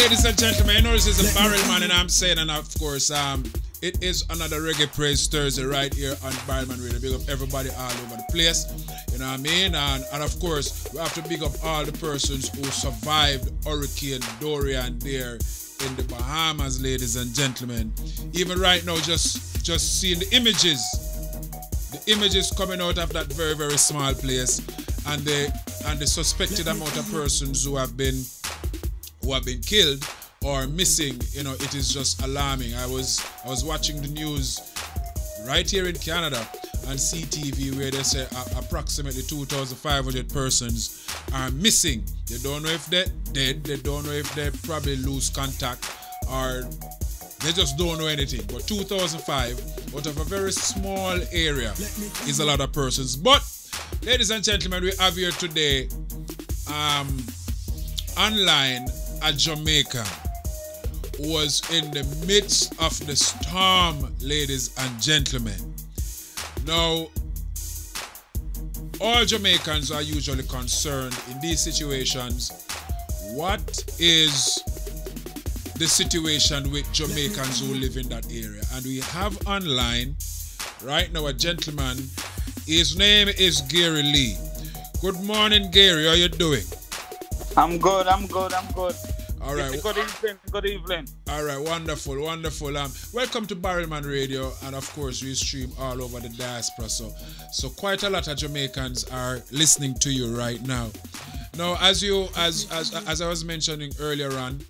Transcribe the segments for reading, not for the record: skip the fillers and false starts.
ladies and gentlemen, you know this is a Barrel Man, and I'm saying, and of course, it is another Reggae Praise Thursday right here on Barrel Man Radio. Big up everybody all over the place, you know what I mean? And of course, we have to big up all the persons who survived Hurricane Dorian there in the Bahamas, ladies and gentlemen. Even right now, just seeing the images coming out of that very, very small place, and the suspected amount of persons who have been killed or missing, you know, it is just alarming. I was watching the news right here in Canada on CTV where they say approximately 2,500 persons are missing. They don't know if they're dead, they don't know if they probably lose contact, or they just don't know anything. But 2,005 out of a very small area is a lot of persons. But ladies and gentlemen, we have here today online a Jamaican who was in the midst of the storm, ladies and gentlemen. Now, all Jamaicans are usually concerned in these situations. What is the situation with Jamaicans who live in that area? And we have online right now a gentleman. His name is Gary Lee. Good morning, Gary. How you doing? I'm good. All right. Good evening. All right, wonderful. Welcome to Barrelman Radio, and of course we stream all over the diaspora. So quite a lot of Jamaicans are listening to you right now. Now, as I was mentioning earlier on,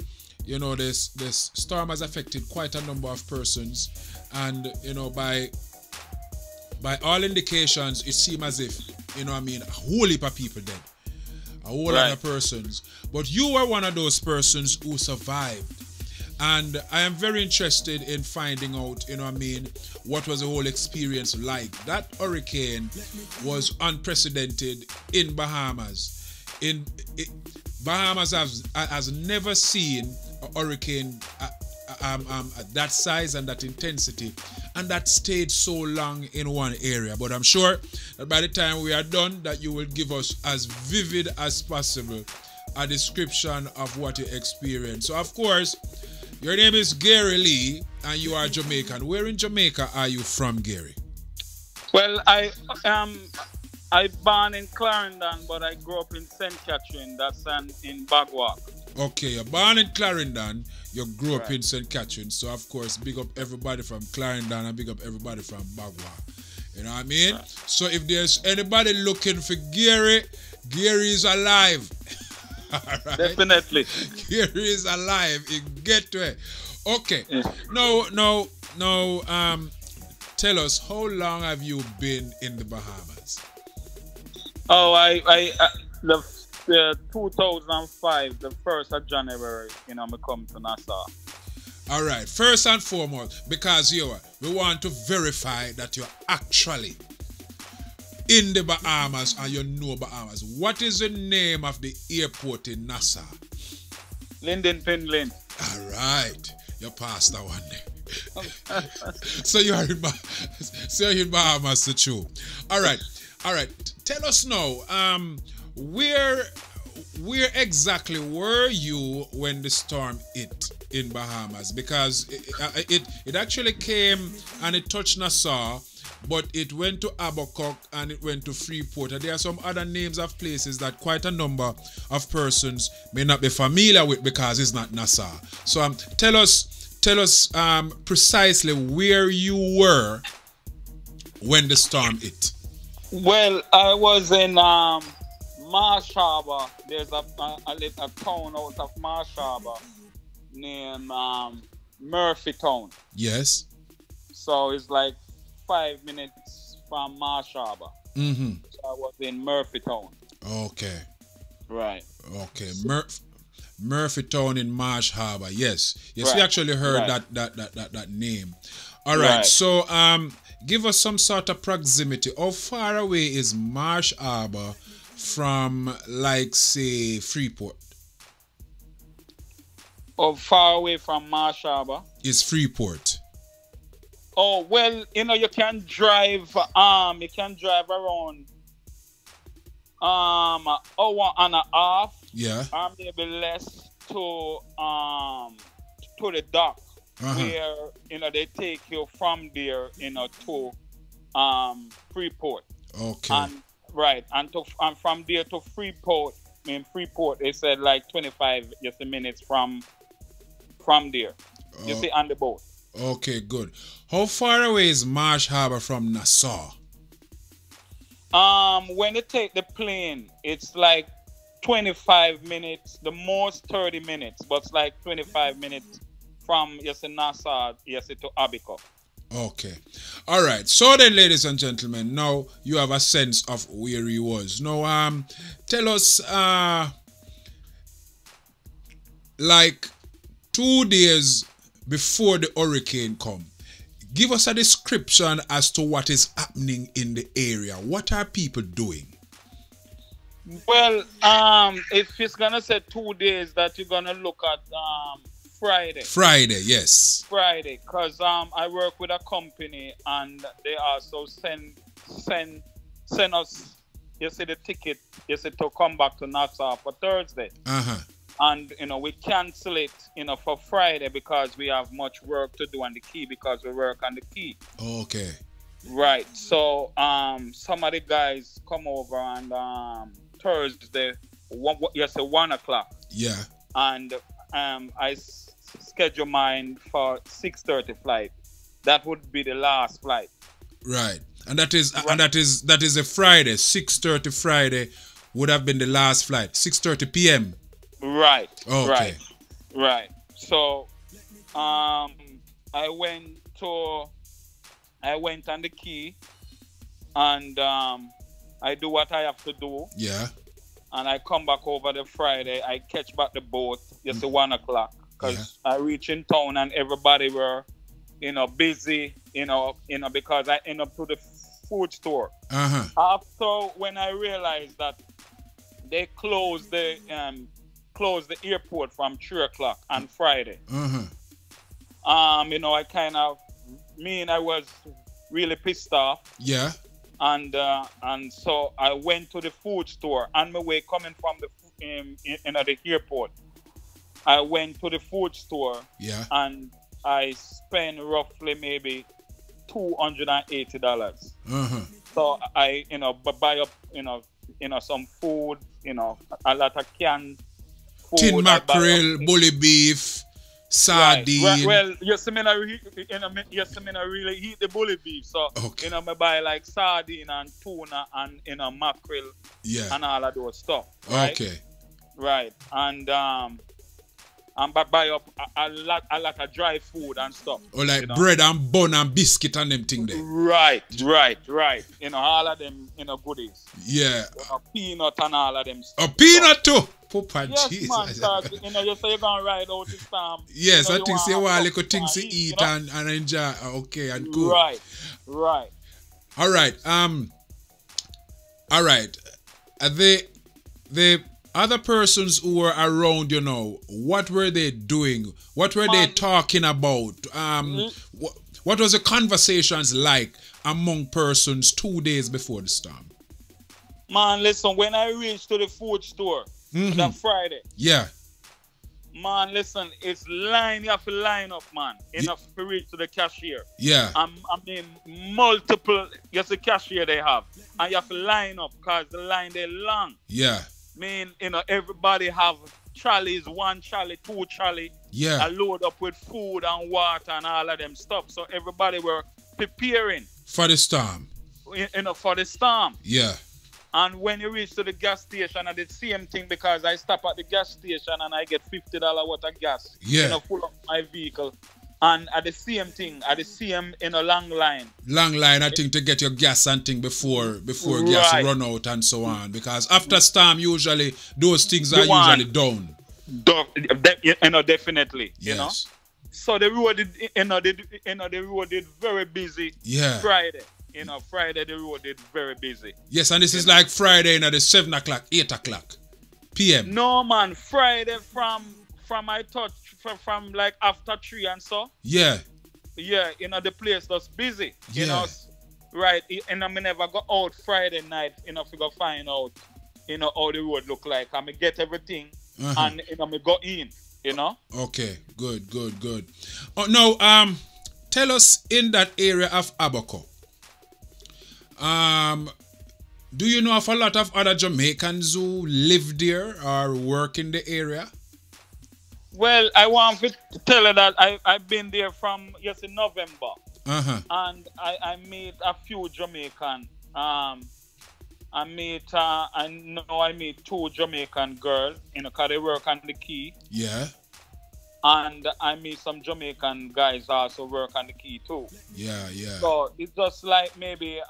you know, this storm has affected quite a number of persons, and you know, by all indications, it seems as if, you know what I mean, a whole heap of people dead. A whole lot of persons. But you were one of those persons who survived. And I am very interested in finding out, you know what I mean, what was the whole experience like. That hurricane was unprecedented in Bahamas. Bahamas has never seen a hurricane at that size and that intensity, and that stayed so long in one area. But I'm sure that by the time we are done, that you will give us as vivid as possible a description of what you experienced. So of course, your name is Gary Lee and you are Jamaican. Where in Jamaica are you from, Gary? Well, I born in Clarendon, but I grew up in St. Catherine. That's in Bagwalk. Okay, you're born in Clarendon, you grew up in St. Catherine, so of course, big up everybody from Clarendon and big up everybody from Bagua. You know what I mean? Right. So if there's anybody looking for Gary, Gary is alive. Right? Definitely. Gary is alive. You get to it. Okay. No. Tell us, how long have you been in the Bahamas? Oh, the 2005, the 1st of January, you know, I come to Nassau. All right. First and foremost, because we want to verify that you're actually in the Bahamas and you know Bahamas. What is the name of the airport in Nassau? Linden Pinlin. All right. You passed that one there. So you're in Bahamas, the true. All right. Tell us now, where exactly were you when the storm hit in Bahamas? Because it actually came and it touched Nassau, but it went to ABACO and it went to Freeport. And there are some other names of places that quite a number of persons may not be familiar with because it's not Nassau. So tell us precisely where you were when the storm hit. Well, I was in Marsh Harbour. There's a town out of Marsh Harbour named Murphy Town. Yes. So it's like 5 minutes from Marsh Harbour. Mm-hmm. So I was in Murphy Town. Okay. Right. Okay. Murphy Town in Marsh Harbour. Yes. Yes, right. We actually heard that name. All right. So give us some sort of proximity. How far away is Marsh Harbour from, like, say, Freeport? How far away from Marsh Harbour is Freeport? Oh, well, you know, you can drive around an hour and a half. Yeah. Or maybe less to the dock Uh-huh. where they take you from there to Freeport. Okay. And from there to Freeport. In Freeport, they said like 25 minutes from there. You see, on the boat. Okay, good. How far away is Marsh Harbor from Nassau? When you take the plane, it's like 25 minutes, the most 30 minutes, but it's like 25 minutes from Nassau, to ABACO. Okay. All right. So then, ladies and gentlemen, now you have a sense of where he was. Now, tell us, like 2 days before the hurricane come, give us a description as to what is happening in the area. What are people doing? Well, if it's gonna say 2 days, that you're gonna look at Friday. Friday, yes. Friday, because I work with a company and they also send us the ticket to come back to Nassau for Thursday. Uh-huh. And we cancel it for Friday because we have much work to do on the key, because we work on the key. Okay. Right. So some of the guys come over on Thursday, 1 o'clock. Yeah. And I schedule mine for 6:30 flight. That would be the last flight. Right. And that is a Friday. 6:30 Friday would have been the last flight. 6:30 p.m. Right. Okay. Right. So I went on the key and I do what I have to do. Yeah. And I come back over the Friday. I catch back the boat 1 o'clock. Because I reach in town and everybody were, busy, because I end up to the food store. Uh-huh. After when I realized that they closed the airport from 3 o'clock on Friday. Uh-huh. I was really pissed off. Yeah. And so I went to the food store on my way coming from the airport. I went to the food store. Yeah. And I spent roughly maybe $280. Uh-huh. So I buy up some food, a lot of canned food. Tin mackerel, bully beef, sardine. Right. Well, I really eat the bully beef. So okay. I buy like sardine and tuna and mackerel. Yeah. And all of those stuff. Right? Okay. Right. And buy up a lot of dry food and stuff. Or like bread and bun and biscuit and them thing there. Right. All of them, goodies. Yeah. Peanut and all of them stuff. A peanut too. Papa yes, Jesus. Man, you say you're gonna ride out this time. Yes, I think say a little things to eat and enjoy. Okay, and cool. Right. All right. All right. The other persons who were around, what were they doing? What were they talking about? What was the conversations like among persons 2 days before the storm? Man, listen, when I reached to the food store that Friday. Yeah. Man, listen, it's line, you have to line up, man. Enough to reach to the cashier. Yeah. I mean, multiple, cashier they have. And you have to line up because the line, they're long. Yeah. Everybody have trolleys, 1 trolley, 2 trolley. Yeah. A load up with food and water and all of them stuff. So everybody were preparing. For the storm. For the storm. Yeah. And when you reach to the gas station, I did the same thing because I stop at the gas station and I get $50 worth of gas. Yeah. Full up my vehicle. And at the same thing, at the same long line. Long line, I think, to get your gas and thing before gas run out and so on. Because after storm, usually those things are usually down. Definitely. Yes. So the road the road did very busy. Yeah. Friday. Friday the road did very busy. Yes, and this is like Friday at the 7 o'clock, 8 o'clock p.m. No, man. Friday from I thought from like after 3 and so. Yeah. Yeah, the place was busy. Yeah. Right. And I never go out Friday night, to go find out, how the road look like. I get everything and me go in. You know. Okay, good. Oh, now, tell us in that area of ABACO. Do you know of a lot of other Jamaicans who live there or work in the area? Well, I want to tell you that I've been there from in November, and I meet a few Jamaican. I know I meet two Jamaican girls, cause they work on the key. Yeah. And I meet some Jamaican guys also work on the key too. Yeah. So it's just like maybe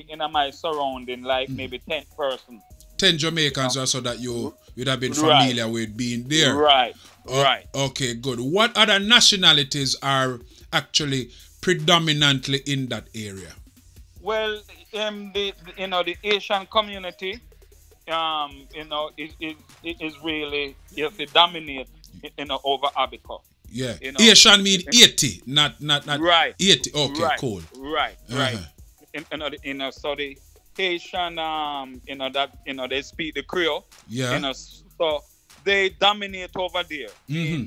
in my surrounding, like maybe 10 person. 10 Jamaicans also that you would have been familiar with being there. Right. Okay, good. What other nationalities are actually predominantly in that area? Well, the Asian community, is really it dominates, over ABACO. Yeah. Asian mean 80, not right. 80. Okay, right. Cool. Right. So the Haitian, they speak the Creole. Yeah. So they dominate over there.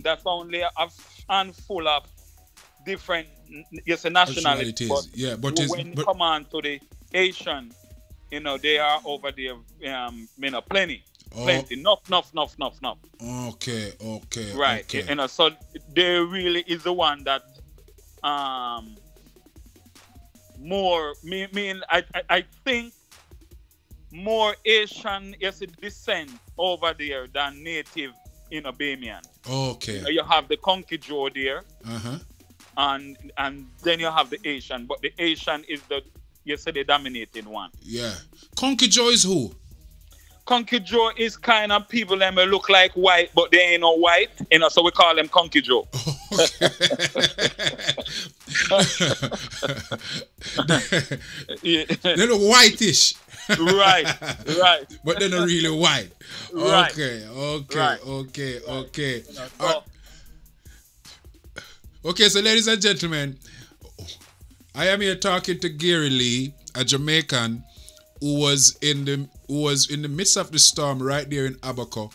That's only a handful of different nationalities. But when you come on to the Asian, they are over there, plenty. Plenty. Enough. Okay. Right. Okay. So they really is the one that more I think more Asian descent over there than native Bahamian. Okay. You have the Conky Joe there. And then you have the Asian, but the Asian is the dominating one. Yeah. Conky Joe is who? Conky Joe is kind of people that may look like white, but they ain't no white, so we call them Conky Joe. They look whitish. Right. But they're not really white. Right. Okay. Okay, so ladies and gentlemen, I am here talking to Gary Lee, a Jamaican who was in the midst of the storm right there in ABACO,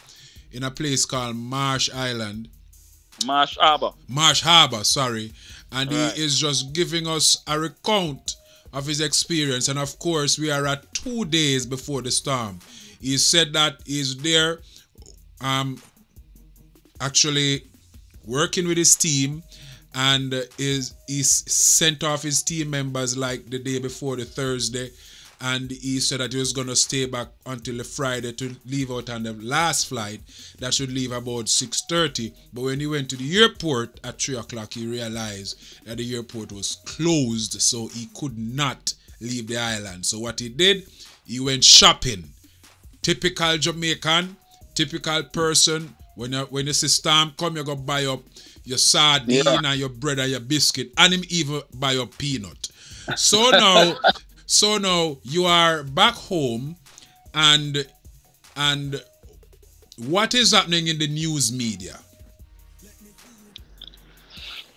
in a place called Marsh Harbor, sorry. And he is just giving us a recount of his experience. And of course, we are at 2 days before the storm. He said that he's there actually working with his team, and he's sent off his team members like the day before, the Thursday, and he said that he was going to stay back until the Friday to leave out on the last flight that should leave about 6:30. But when he went to the airport at 3 o'clock, he realized that the airport was closed, so he could not leave the island. So what he did, he went shopping. Typical Jamaican, typical person. When you see storm come, you go buy up your sardine and your bread and your biscuit, and him even buy up peanut. So now you are back home, and what is happening in the news media?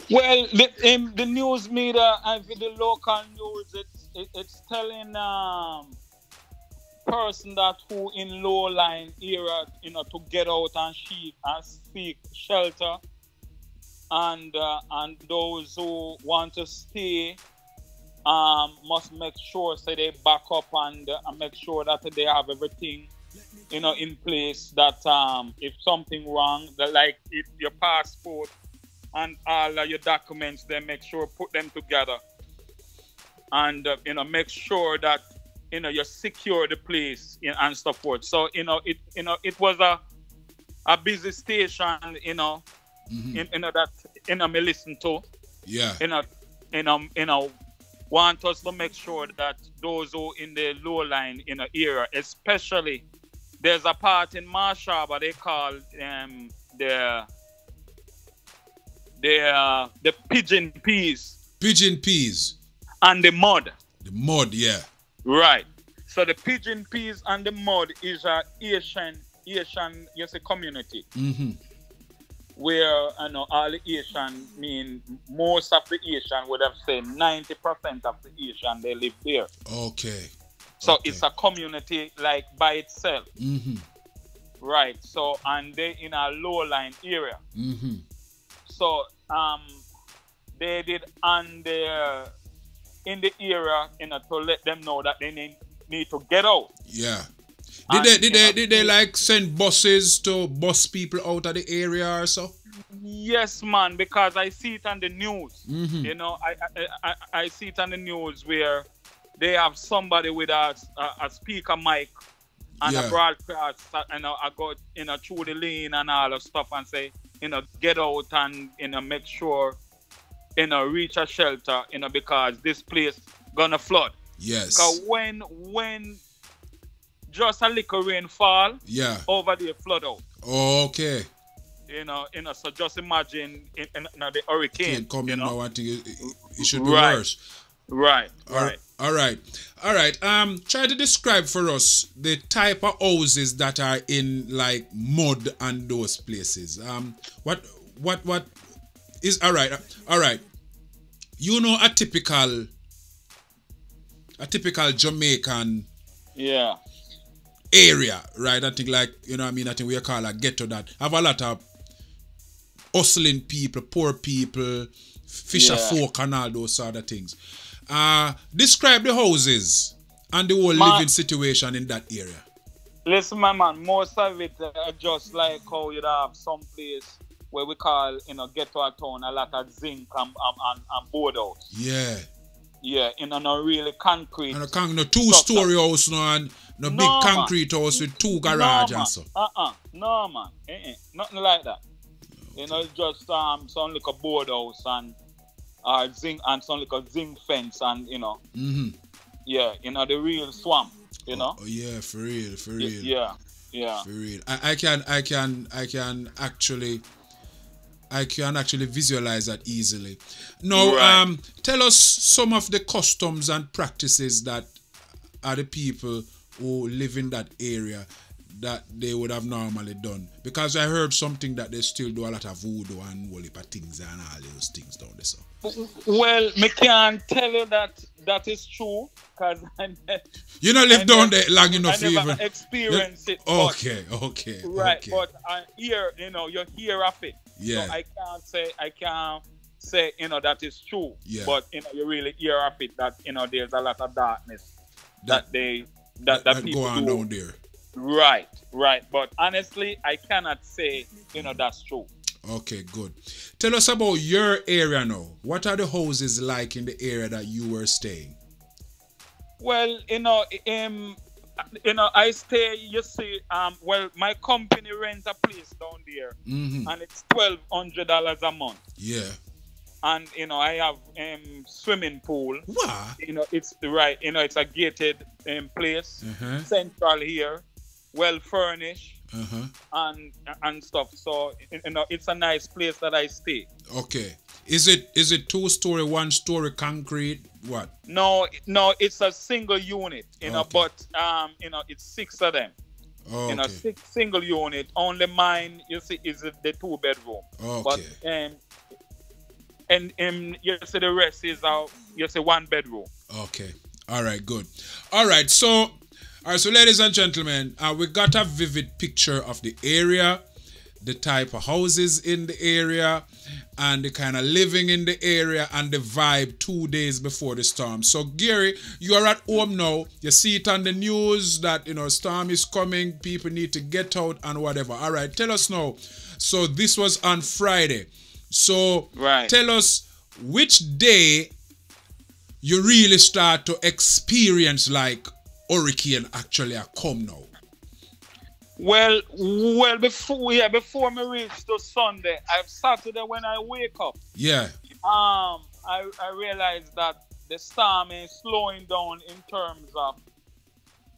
Well, in the news media and the local news, it's telling person that who in low line area, to get out and seek shelter, and those who want to stay must make sure they back up and make sure that they have everything in place, that if something wrong, that like if your passport and all of your documents, they make sure put them together, and make sure that you secure the place and so forth. So it was a busy station, that me listen to. Want us to make sure that those who in the low line area, especially there's a part in Marsh Harbor they call the pigeon peas. Pigeon peas. And the mud. The mud, yeah. Right. So the pigeon peas and the mud is a Asian community. Where all the Asian, most of the Asian would have said 90% of the Asian, they live there. Okay. So it's a community like by itself. right? So and they in a low line area. Mm-hmm. So they did on the in the area, to let them know that they need to get out. Yeah. And, Did they like send buses to bus people out of the area or so? Yes, man, because I see it on the news. Mm-hmm. I see it on the news where they have somebody with a speaker mic and a broadcast, I go, through the lane and all the stuff and say, get out and, make sure, reach a shelter, because this place gonna flood. Yes. Because when just a little rain fall, over there flood out. Okay. So just imagine the hurricane coming now, I think it should be right. worse. Right. All right. Try to describe for us the type of houses that are in like mud and those places. What is all right. You know a typical Jamaican area, right? I think like, I think we call a ghetto that have a lot of hustling people, poor people, fisher folk and all those sort of things. Describe the houses and the whole living situation in that area. Listen, my man, most of it just like how you'd have some place where we call, ghetto a town, a lot of zinc and board house. Yeah. Yeah, no really concrete. And a two-story house and no big concrete house with two garage and so. No, man. Nothing like that. It's just some like a board house and zinc and some like a zinc fence and Mm-hmm. Yeah, the real swamp, Oh yeah, for real. Yeah. For real. I can actually visualize that easily. Now, tell us some of the customs and practices that are the people who live in that area that they would have normally done. Because I heard something that they still do a lot of voodoo and whole heap of things and all those things down there. So. Well, me can't tell you that is true because you don't live down there long enough I never even experienced it. Okay. Right, okay. but here, you hear of it. Yeah. So I can't say that is true. Yeah. But you really hear of it that there's a lot of darkness that people go on do. down there. Right. But honestly, I cannot say that's true. Okay, good. Tell us about your area now. What are the houses like in the area that you were staying? Well, I stay. You see, well, my company rents a place down there, and it's $1,200 a month. Yeah. And I have swimming pool. Wow. It's right. It's a gated place, central here, well furnished, and stuff. So it's a nice place that I stay. Okay. Is it 2-story, 1-story concrete? What? No, it's a single unit. Okay. But it's 6 of them. Okay. 6 single unit. Only mine, you see, is the 2-bedroom. Okay. But and you see the rest is 1-bedroom. Okay. All right. Good. All right. So, ladies and gentlemen, we got a vivid picture of the area, the type of houses in the area, and the kind of living in the area and the vibe 2 days before the storm. So, Gary, you are at home now. You see it on the news that storm is coming. People need to get out and whatever. All right. Tell us now. So this was on Friday. So tell us which day you really start to experience like hurricane actually come now. Well, before me reach to Sunday, Saturday when I wake up. Yeah. I realized that the storm is slowing down in terms of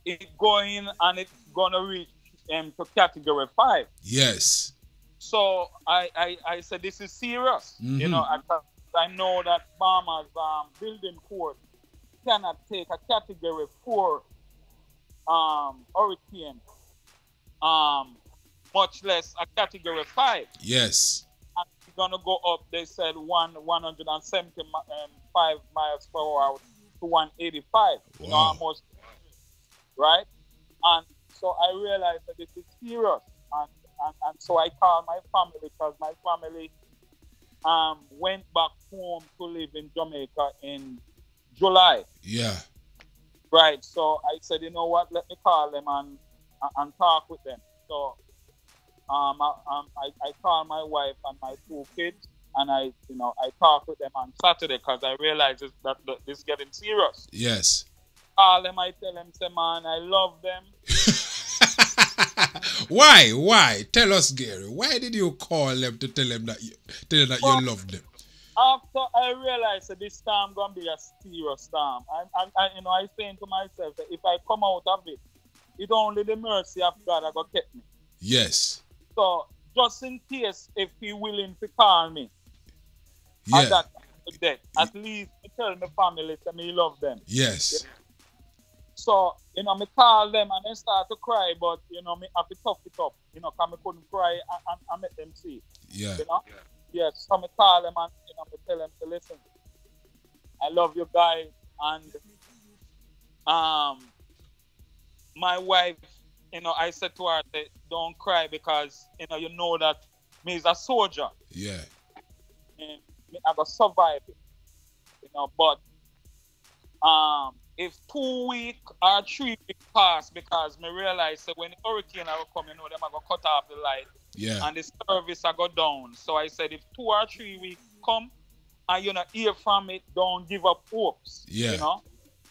it going and it's gonna reach to category 5. Yes. So I said this is serious. I know that Bahamas building code cannot take a category 4 hurricane, much less a category 5. Yes. And it's gonna go up. They said 175 miles per hour to 185. Wow. Almost right. And so I realized that this is serious. and so I called my family because my family went back home to live in Jamaica in July. Yeah. Right. So I said, you know what? Let me call them and talk with them. So I called my wife and my 2 kids, and I talked with them on Saturday because I realized that this is getting serious. Yes. Call them, I tell them, say, man, I love them. Why? Tell us, Gary. Why did you call them to tell them that you love them? After I realized that this storm gonna be a serious storm, I saying to myself that if I come out of it, it's only the mercy of God that gonna keep me. Yes. So just in case, if He willing to call me, yeah, at that death, at least I tell my family that me love them. Yes. Yeah? So me call them and they start to cry, but me have to tough it up, because me couldn't cry and make them see. Yeah. Yes, so me call them and me tell them to listen. I love you guys, and my wife, I said to her, don't cry because you know that me is a soldier. Yeah. And I got survive it. But if 2 weeks or 3 weeks pass, because me realize that when the hurricane will come, them are gonna cut off the light. Yeah. And the service I go down. So I said if 2 or 3 weeks come and you not hear from it, don't give up hopes. Yeah.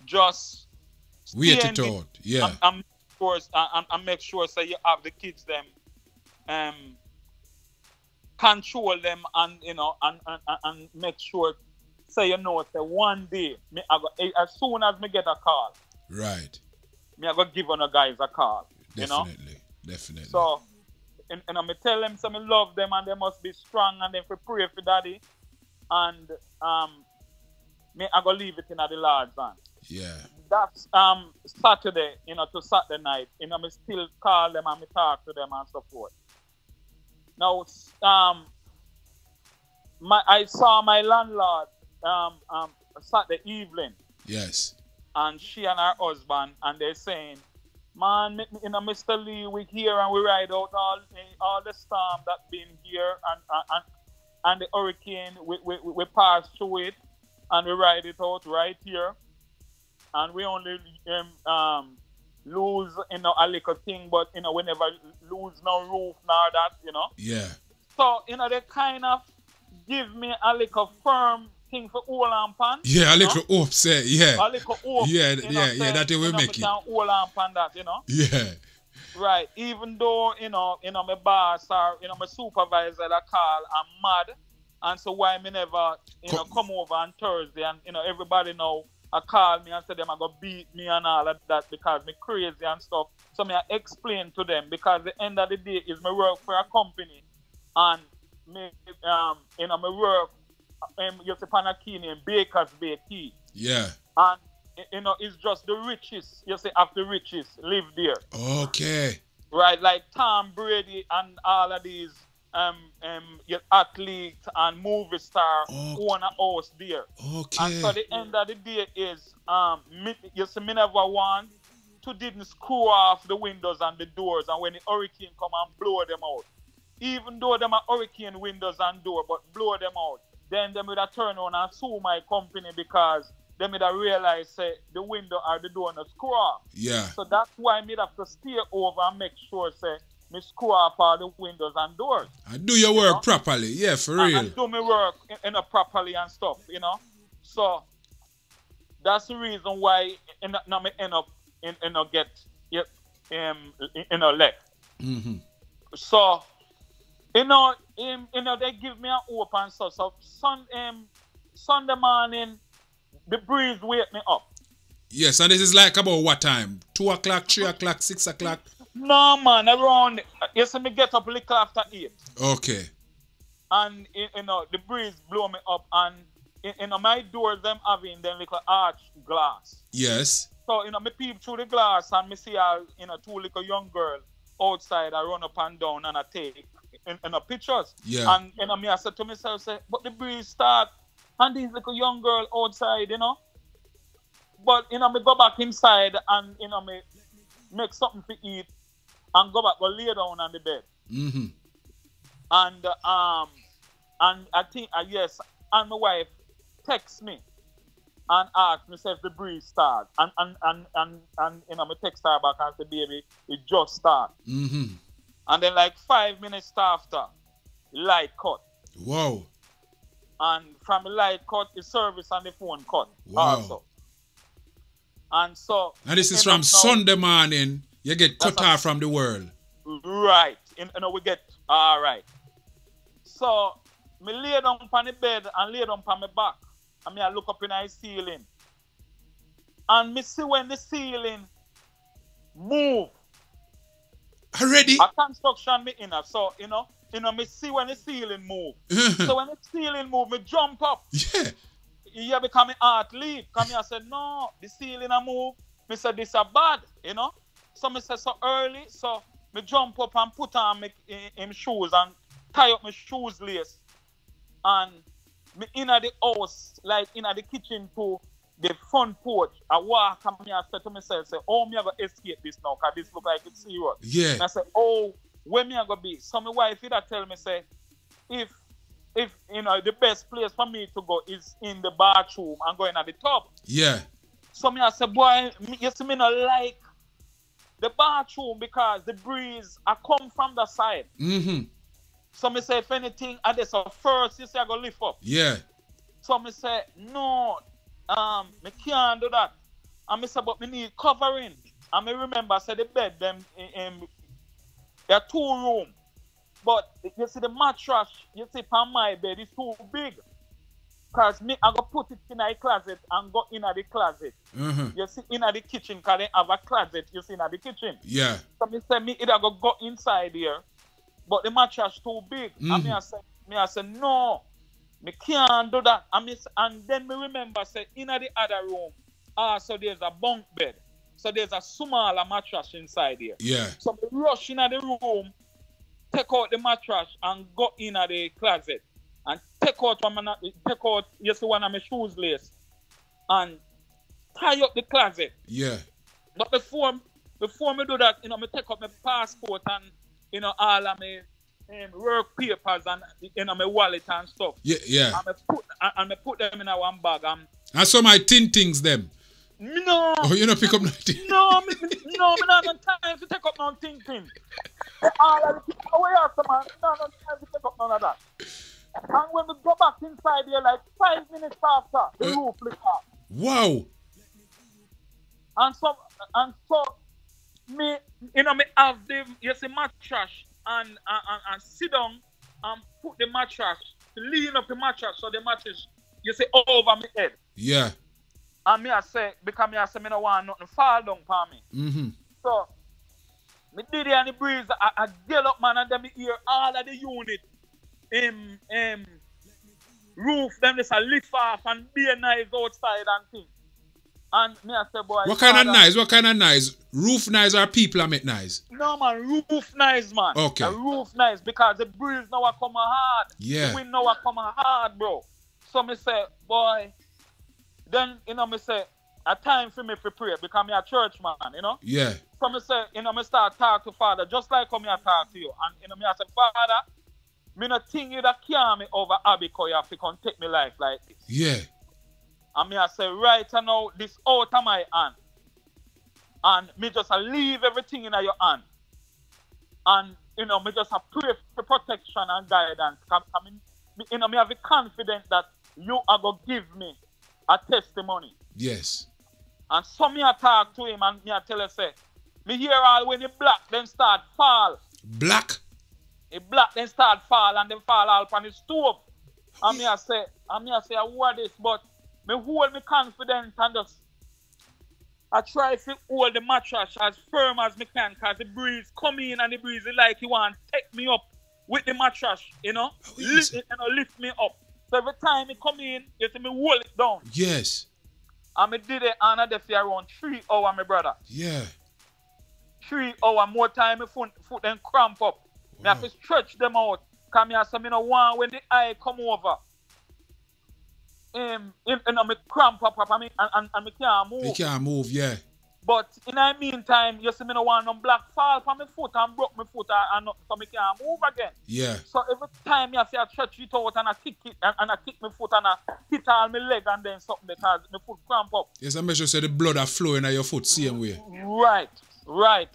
Just wait it out. Yeah. And make sure so you have the kids them control them and and make sure say say one day as soon as me get a call. Right. Me I go give on the guys a call. Definitely. So and I tell them so me love them and they must be strong and then for pray for daddy and me I go leave it in the Lord's hand. Yeah. That's Saturday, to Saturday night. Me still call them and me talk to them and so forth. Now I saw my landlord Saturday evening. Yes. And she and her husband and they're saying, man, Mr. Lee, we here and we ride out all the storm that been here and the hurricane, we pass through it and we ride it out right here. And we only lose, a little thing, but, we never lose no roof nor that, Yeah. So, they kind of give me a little firm thing for hold on pan. Yeah, a little hope, say, yeah. A little hope. Yeah, that it will make it. Hold on pan that, Yeah. Right. Even though, my boss or, my supervisor that call, I'm mad. And so why me never, come over on Thursday and, everybody know I call me and say them I go beat me and all of that because me crazy and stuff. So me I explain to them because the end of the day is me work for a company and me me work you see Panakini in Baker's Bakery. Yeah. And it's just the richest, you see, of the richest live there. Okay. Right, like Tom Brady and all of these athletes and movie star own a house there. Okay. And so the end of the day is you see me never want to didn't screw off the windows and the doors and when the hurricane come and blow them out. Even though them are hurricane windows and door, but blow them out. Then they would have turn on and sue my company because they would have realized the window or the door no screw off. Yeah. So that's why I have to stay over and make sure me screw off all the windows and doors. And do your work properly, yeah, for real. And do my work properly and stuff, So that's the reason why now me end up get left. Mm-hmm. So they give me an hope and stuff. So Sunday morning, the breeze wake me up. Yes, and this is like about what time? 2 o'clock, 3 o'clock, 6 o'clock? No, man, around, you see me get up a little after 8. Okay. And, the breeze blow me up and, my doors, them having them little arch glass. Yes. So, me peep through the glass and me see all, 2 little young girls outside. I run up and down and I take, pictures. Yeah. And, me I said to myself, but the breeze start and these little young girl outside, But, me go back inside and, me make something to eat and go back, go lay down on the bed. Mm-hmm. And I think yes, and my wife texts me and asked me if the breeze start. And you know, me text her back and say, baby, it just start. Mm-hmm. And then like 5 minutes after, light cut. Wow. And from the light cut, the service and the phone cut. Wow. Also. And so. And this is from Sunday morning. You get cut off from the world. Right. You know, we get all right. So me lay down on the bed and lay down on my back. And I look up in the ceiling. And me see when the ceiling move. Already? A construction me in. So, you know, me see when the ceiling move. So when the ceiling move, me jump up. Yeah. Yeah, because my heart leave. Because I said, no, the ceiling a move. Me said, this is bad, you know. So me said, so early. So me jump up and put on my shoes and tie up my shoes lace. And me in the house, like in the kitchen to the front porch, I walk and I said to myself, say, oh, me I going to escape this now because this look like it's serious. Yeah. And I said, oh, where me I going to be? So my wife either tell me, say, if you know, the best place for me to go is in the bathroom and going at the top. Yeah. So me I said, boy, you see me not like the bathroom because the breeze I come from the side. Mm-hmm. So me say, if anything, I just first you say I go lift up. Yeah. So me say, no, me can't do that. And me say, but me need covering. And me remember, I said the bed, them, there are 2 rooms. But you see the mattress, you see on my bed is too big. Because me, I go put it in a closet and go in the closet. Mm-hmm. You see in the kitchen, because they have a closet, you see in the kitchen. Yeah. So me say, me either go inside here, but the mattress too big. Mm-hmm. And me I say, no, me can't do that. And then me remember, say, in the other room, so there's a bunk bed. So there's a smaller mattress inside here. Yeah. So me rush in the room, take out the mattress and go in the closet and take out you see one of my shoes lace and tie up the closet. Yeah. But before me do that, you know, me take up my passport and you know all of my work papers and you know my wallet and stuff. Yeah, yeah. And me put them in a one bag and some my tin things them. No. Oh, you don't pick up nothing. No, me not have time to take up no thing. All of the people away after man, no time to take up none of that. And when we go back inside here, like 5 minutes after, the roof lit up. Wow. And so me, you know, me have the mattress and sit down and put the mattress, lean up the mattress so the mattress, you see, over my head. Yeah. And me I say, because me I say, me don't want nothing fall down for me. Mm-hmm. So, me did it and the breeze, I get up, man, and then me hear all of the unit, roof, them just a lift off and be a nice outside and things. And me I say, boy. What kind of noise? What kind of noise? Roof noise or people that make noise? No, man, roof noise, man. Okay. A roof noise because the breeze now come hard. Yeah. The wind now come hard, bro. So me say, boy, then, you know, me say, a time for me to pray because I'm a church man, you know? Yeah. So me say, you know, me start talk to Father just like how me I talk to you. And, you know, me I say, Father, me not think you that carry me over ABACO, you have to come take me life like this. Yeah. And me I say, right now, this out of my hand. And me just leave everything in your hand. And, you know, me just pray for protection and guidance. You know, me have the confidence that you are going to give me a testimony. Yes. And so me I talk to him and me I tell him, say, me hear all when the black then start fall. Black? The black then start fall and then fall all on the stove. And me I say, what is this? But me hold me confidence and just I try to hold the mattress as firm as me can because the breeze come in and the breeze is like he want to take me up with the mattress, you know? Oh, yes. Lift me up. So every time he come in, you see me hold it down. Yes. And me did it and I did for around 3 hours, my brother. Yeah. 3 hours more time, my foot then cramp up. Wow. Me have to stretch them out. Because me have some, want when the eye come over. Me cramp up and me can't move. You can't move, yeah. But in the meantime, you see me no want no black fall from my foot and broke my foot and so me can't move again. Yeah. So every time you have to stretch it out and I kick it and I kick my foot and I hit all my leg and then something because my foot cramp up. Yes, I make sure say the blood are flowing at your foot same way. Right.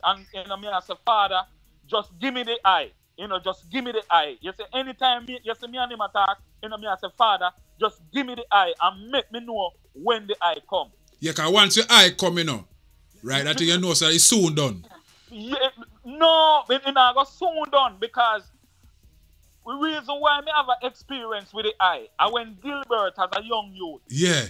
And you know me as a father, just give me the eye. You know, just give me the eye. You say anytime you see me and him attack, you know me as a father, just give me the eye and make me know when the eye come. Yeah, because once your eye come, you know, right, I think you know, so it's soon done. Yeah, no, it's not soon done because the reason why I have an experience with the eye, I went Gilbert as a young youth. Yeah.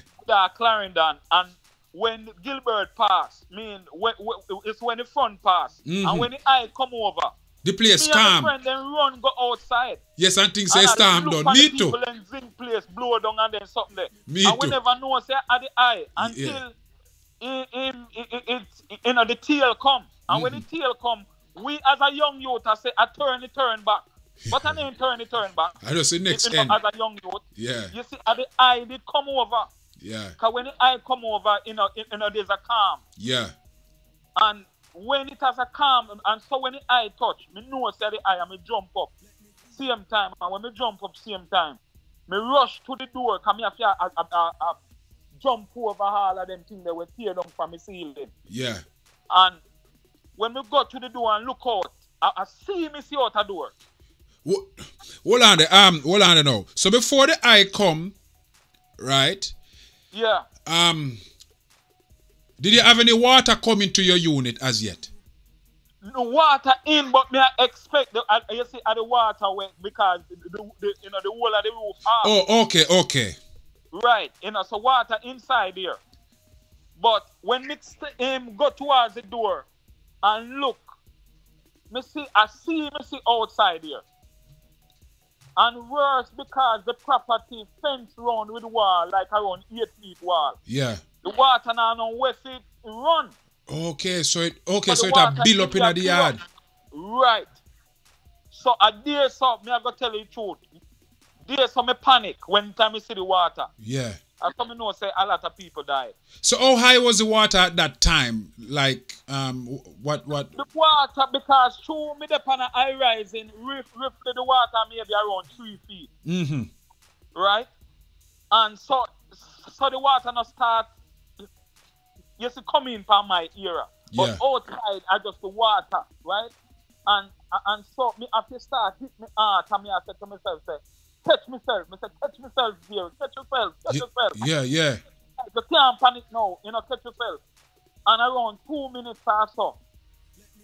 Clarendon, and when Gilbert passed, it's when the front passed, and when the eye come over, the place me calm. and my friend then run go outside. Yes, and things say storm done. Me too. People then zinc place blow down and then something there. Me and too. we never know say at the eye until the tail come. And when the tail come, we as a young youth I say I turn back. But I didn't turn back. I just say next end. As a young youth. Yeah. You see at the eye did come over. Yeah. Because when the eye come over, there's a calm. Yeah. And when it has a calm, and so when the eye touch, me know say the eye and me jump up. Same time, and when me jump up same time, me rush to the door, because me have to jump over all of them things that were tear down from the ceiling. Yeah. And when me go to the door and look out, I see out the door. Hold on there now. So before the eye come, right? Yeah. Did you have any water coming to your unit as yet? No water in, but me I expect you see the water went because the whole of the roof off. Oh, okay. Right, so water inside here. But when me go towards the door and look, I see outside here. And worse because the property fenced around with wall, like around 8 feet wall. Yeah. The water now on west it run. Okay, so it a build up in the yard. Right. So I dare so me I go tell you the truth. Dare so me panic when time I see the water. Yeah. And some know say a lot of people died. So how high was the water at that time? Like what? The water because through me the on a high rising rift the water maybe around 3 feet. Mm-hmm. Right? And so the water not start you see coming from my era. But outside I just the water, right? And so me have to start hit me heart and me I said to myself, say, catch myself. I said, catch myself, dear. Catch yourself. Yeah. You can't panic now, catch yourself. And around 2 minutes or so.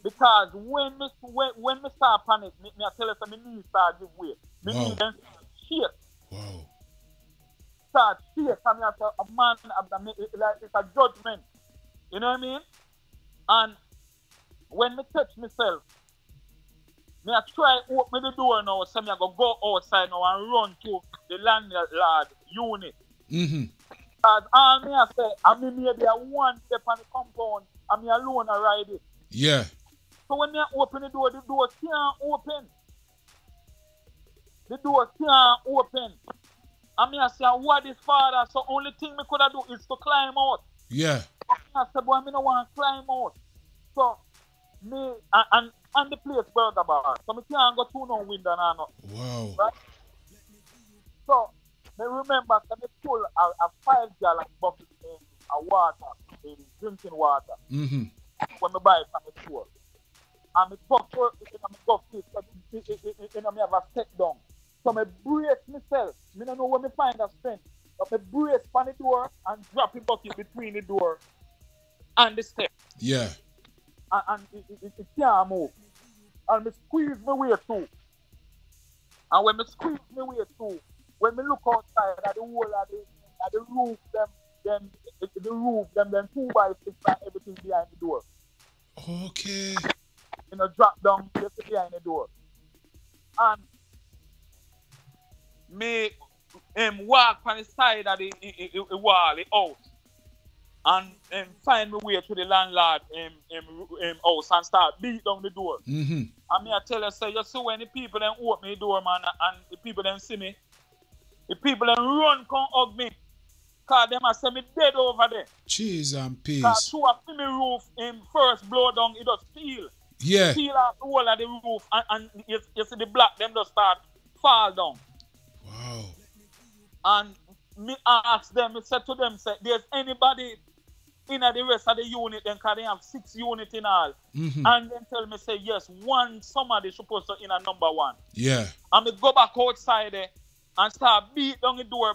Because when me start panic, me I tell you that my knees start give way. My knees then shake. Wow. Start shake. And me I say, a man, like it's a judgment. You know what I mean? And when me touch myself, me I try open the door now, so me I go outside now and run to the landlord unit. Mm-hmm. Because all me I say, I mean maybe I one step on the compound and me alone I ride it. Yeah. So when me I open the door can't open. The door can't open. And me I say, what is father? So only thing me could do is to climb out. Yeah. I said, boy, me no want to climb out. So me and the place burger bar. So me can't go through no window now. Wow. Right? So me remember that me pull a 5 gallon bucket in water, in drinking water. Mm-hmm. When me buy it from the store. And me talk to it and me go fit. And me have a step down. So me brace myself. Me don't know where me find a strength. But me brace on the door and drop the bucket between the door and the step. Yeah. And it can't move. And me squeeze my way through. And when me squeeze my way through, when me look outside at the whole of the roof, then 2 by 6 and everything behind the door. Okay. Drop down just behind the door. And me walk on the side of the wall, the house. And find my way to the landlord house and start beat down the door. Mm-hmm. And me I tell you, say, you see when the people then open the door, man, and the people then see me, the people then run come hug me. Because them a say me dead over there. Cheese and peace. Because through a me roof in first blow down, it just peel. Yeah. Peel off the whole of the roof and you see the black, them just start fall down. Wow. And me ask them, I said to them, say, there's anybody in the rest of the unit, then because they have 6 units in all. And then tell me, say, yes, somebody supposed to in a number 1. Yeah. And me go back outside there and start beat down the door.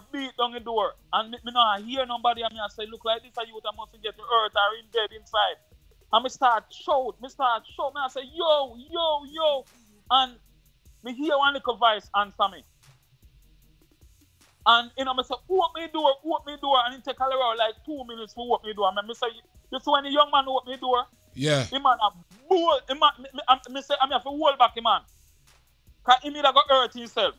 And me not hear nobody, and me I say, look like this, a youth I must get to earth or in dead inside. And me start shout, me I say, yo. And me hear one little voice answer me. And you know, I say, open me door, and it take around like 2 minutes to open me door. And I say, you see when the young man open me door, yeah, the man a bull, me say, I have to hold back the man. Because he need to go hurt himself.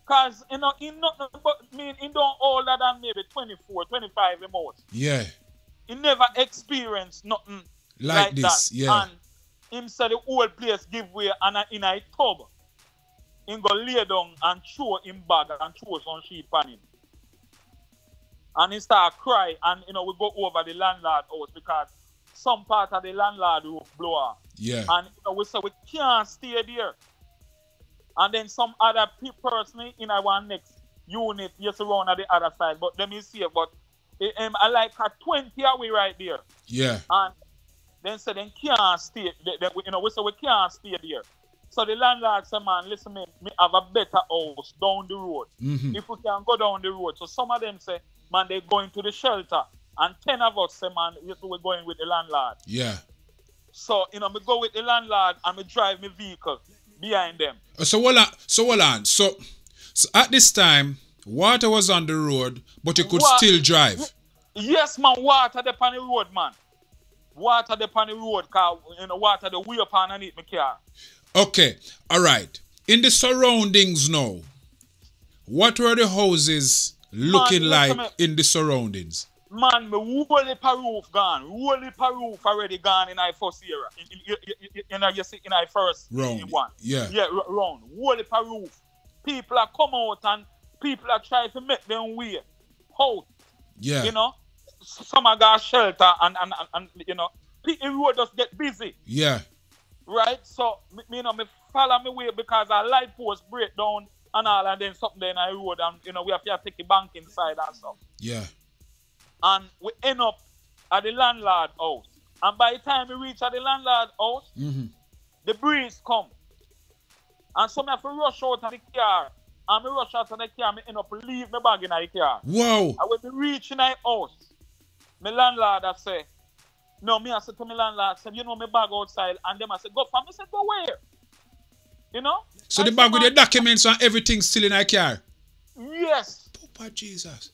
Because, you know, he nothing but, he don't older than maybe 24, 25 the most. Yeah. He never experienced nothing like this, that. yeah. And him said the whole place give way and in a tub. He go lay down and throw him bag and throw some sheep on him. And he start cry and you know we go over the landlord house because some part of the landlord roof blow off. Yeah. And you know, we say we can't stay there. And then some other person in our next unit just around at the other side. But let me see but I like a 20 away right there. Yeah. And then say they can't stay. You know, we say we can't stay there. So the landlord said, man, listen, me have a better house down the road. If we can go down the road. So some of them say, man, they're going to the shelter. And 10 of us say, man, we're going with the landlord. Yeah. So, you know, me go with the landlord and me drive my vehicle behind them. So hold on. So at this time, water was on the road, but you could still drive. Yes, man, water there on the road, man. Water there on the road, because, you know, water the way up underneath my car. Okay, all right. In the surroundings now, what were the houses looking like in the surroundings? Man, my whole heap of roof gone. Whole heap of roof already gone in our first era. You see, in our first round. One. Yeah. Yeah, round. Whole heap of roof. People are come out and people are trying to make them way out. Yeah. You know, some are got shelter and you know, the road just get busy. Yeah. Right? So, you know, me follow me way because our light post break down and all, and then something there in the road, and, you know, we have to take the bank inside and stuff. Yeah. And we end up at the landlord house. And by the time we reach at the landlord house, the breeze come. And so I have to rush out of the car. And me rush out of the car, me end up leave my bag in the car. Wow. And when we reach in the house, my landlord I say, no, me I said to my landlord, I said, you know, my bag outside. And them I said, go for me. I said, go where? You know? So the bag with your documents and everything still in the car? Yes. Papa Jesus.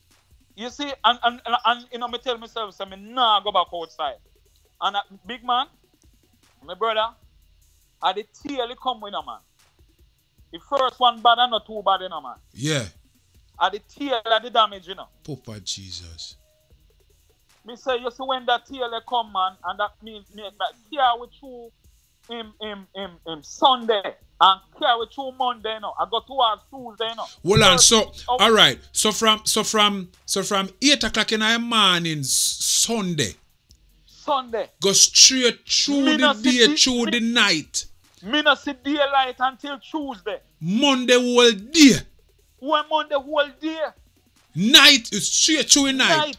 You see, and you know, me tell myself, say, me nah go back outside. And big man, my brother, at the tail come with a man. The first one bad and not too bad, you know, man. Yeah. At the tail of the damage, you know. Papa Jesus. Me say, you see, when that tail come, man, and that means me that carry through him Sunday and carry through Monday, you know. I go towards Tuesday, you know. Hold on, so all right. So from 8 o'clock in the morning, Sunday, go straight through the day, through the night. Me not see daylight until Tuesday. Monday whole day. When Monday whole day. Night is straight through the night.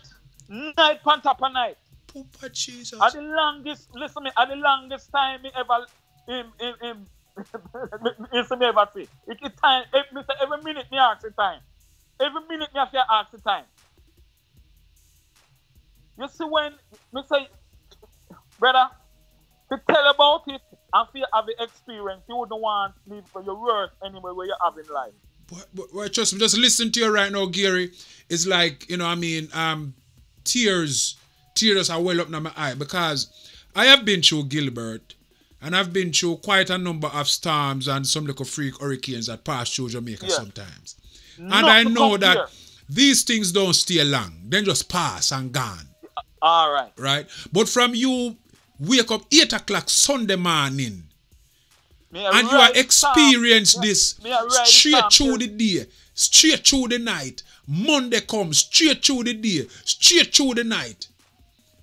Night on top of night. Papa Jesus. At the longest, listen me, at the longest time me ever me ever see. It's time, every minute me ask the time. Every minute me have to ask the time. You see when me say, brother, to tell about it and if you have the experience, you wouldn't want to live for your worst anyway where you have in life. But trust me, just listen to you right now, Gary. It's like, you know, I mean, tears are well up in my eye because I have been through Gilbert and I've been through quite a number of storms and some little freak hurricanes that pass through Jamaica sometimes. And I know that these things don't stay long. They just pass and gone. All right. Right? But from you wake up 8 o'clock Sunday morning and you are experience this straight through the day. straight through the night. Monday comes, straight through the day, straight through the night.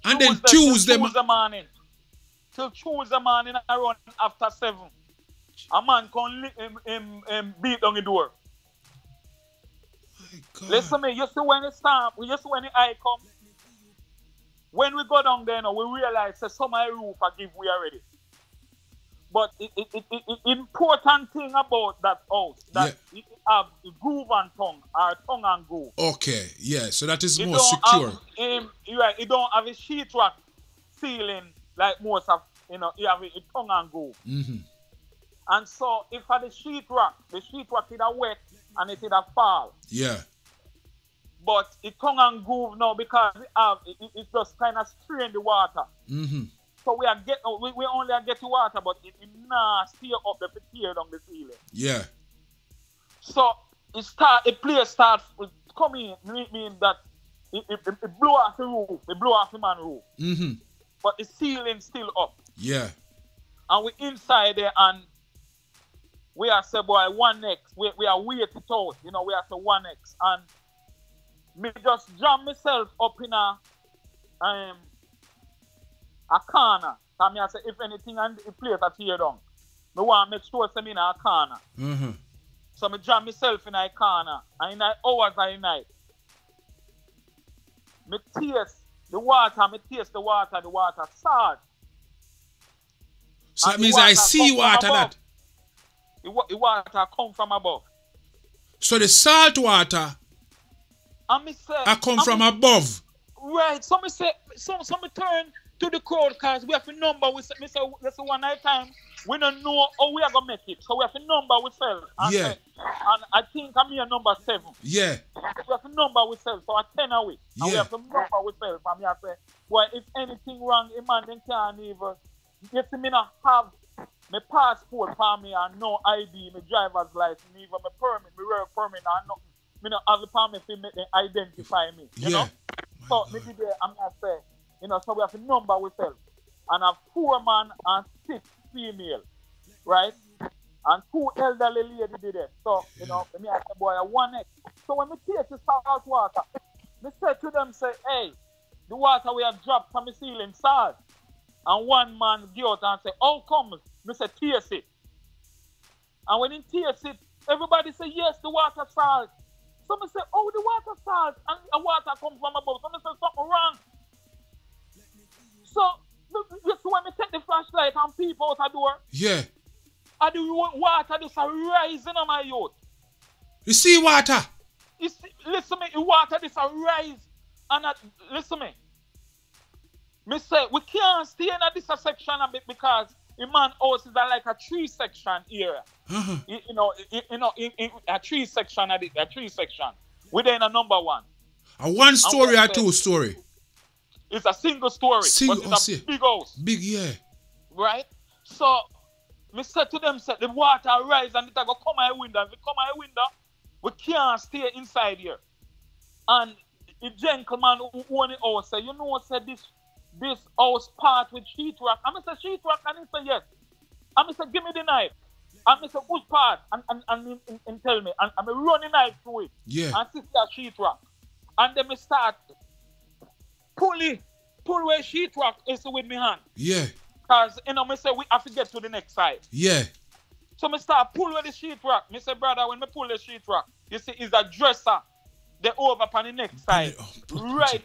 And then Tuesday morning. Till Tuesday morning around after 7. A man can beat on the door. Listen to me, you see when it start, you see when the eye come. When we go down there now, we realize that some of the roof are give way already. But important thing about that house, that it have groove and tongue, or tongue and groove. Okay, yeah, so that is more secure. It don't have a sheetrock ceiling like most of, you have a tongue and groove. Mm-hmm. And so if at the sheetrock is a wet and it is a fall. Yeah. But it tongue and groove now because it just kind of strain the water. Mm-hmm. So we only get the water, but it not stay up the tear down the ceiling. Yeah. So the place start coming, mean that it blow off the roof, it blow off the man roof. Mm-hmm. But the ceiling still up. Yeah. And we inside there and we are say boy 1x. We are wait it out, we are say 1x. And me just jam myself up in a corner. So me I say if anything and the place a tear down, me want to make sure say me in a corner. Mm-hmm. So me jam myself in a corner and in hours of the night. Me taste the water salt. So that means I see water that. The water come from above. So the salt water I come from above. Right. So me say, so me turn to the crowd because we have a number. We say that's one night time. We don't know how we are gonna make it. So we have a number we sell. And yeah. And I think I'm here number 7. Yeah. We have a number we sell. So I 10 away. And we have a number we sell. From here say, well, if anything wrong, a man then can't even. You see me not have my passport for me and no ID, my driver's license, even my permit, my work permit, and nothing. Me not have the permit to make them identify me. You know? So maybe there I'm gonna say, so we have a number we sell. And a 4 man and 6 female. Right? And 2 elderly ladies did it. So, me I say, boy, 1x. So when me taste the salt water, me say to them, say, hey, the water we have dropped from the ceiling salt. And one man get out and say, how come? Me say, taste it. And when he taste it, everybody say, yes, the water salt. So me say, oh, the water salt. And the water come from above. So me say, something wrong. So, you see when me take the flashlight and peep out the door? Yeah. And the water just rising on my youth. You see water? You see, listen me, the water just rise. And listen me. Me say, we can't stay in this section a bit because the man house is like a 3 section area. Uh-huh. In a 3 section, a 3 section. Within a number 1. A 1 story or 2 story? It's a single story. But it's a big house. Big, yeah. Right? So, me said to them, the water rise and it go come my window. If it come my window, we can't stay inside here. And the gentleman who own the house said, said this house part with sheetrock. And I said, sheetrock? And he said, yes. And I said, give me the knife. And I said, which part? And tell me. And I run the knife through it. Yeah. And see that sheetrock. And then I start pull away sheetrock is with me hand. Yeah. Because, I say, we have to get to the next side. Yeah. So I start pull away the sheetrock. I say, brother, when I pull the sheetrock, you see, it's a dresser. They over on the next side. Right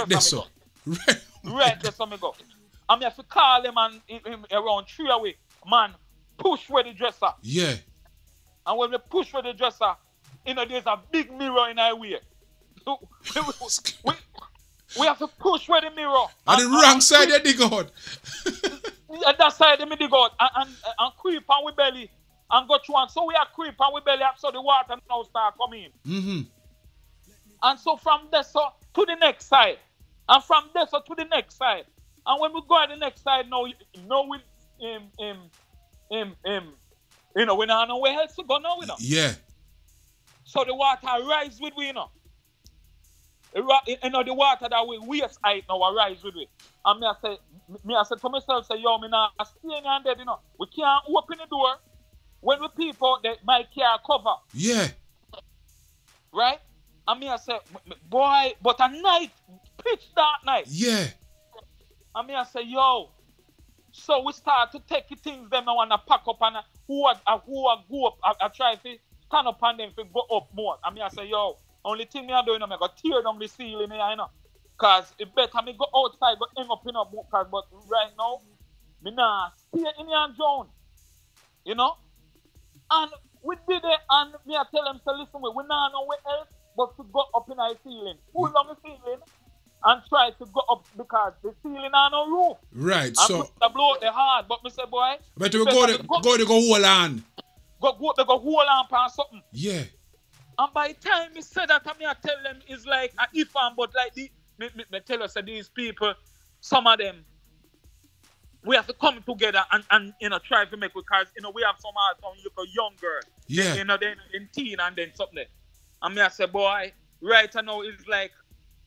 there, so. Right there, so me go. And I have to call them and around 3 away. Man, push where the dresser. Yeah. And when we push where the dresser, there's a big mirror in our way. We have to push where the mirror. On the wrong side you dig out. That side they dig out. And creep on we belly. And go through. And so we are creep on we belly up so the water now start coming. Mm-hmm. And so from there so to the next side. And from there so to the next side. And when we go to the next side now, we we don't know nowhere else to go now, Yeah. So the water rise with we, the water that we waist height now rise with we. And me I say to myself, say, yo, me not staying on there, We can't open the door when we people that my car cover. Yeah. right? And me I say, boy, but a night, pitch dark night. Yeah. And me I say, yo. So we start to take the things them I wanna pack up and who are go up. I try to stand up and them to go up more. And me I say, yo, only thing me I do, you know, me go tear down the ceiling here, you know. Cause it better me go outside, go hang up in a book, but right now, me nah stay in here and drown. You know? And we did it, and me I tell them to listen, we nah know where else but to go up in our ceiling. Pull down the ceiling and try to go up because the ceiling are no roof. Right, and so I blow the hard, but me say, boy, but we go to hold on. Go hold on for something. Yeah. And by the time me say that, I tell them it's like a if and but like the me tell us that these people, some of them, we have to come together and you know try to make because you know we have some young girl. Yeah. You know, then in teen and then something. And me I say, boy, right now it's like,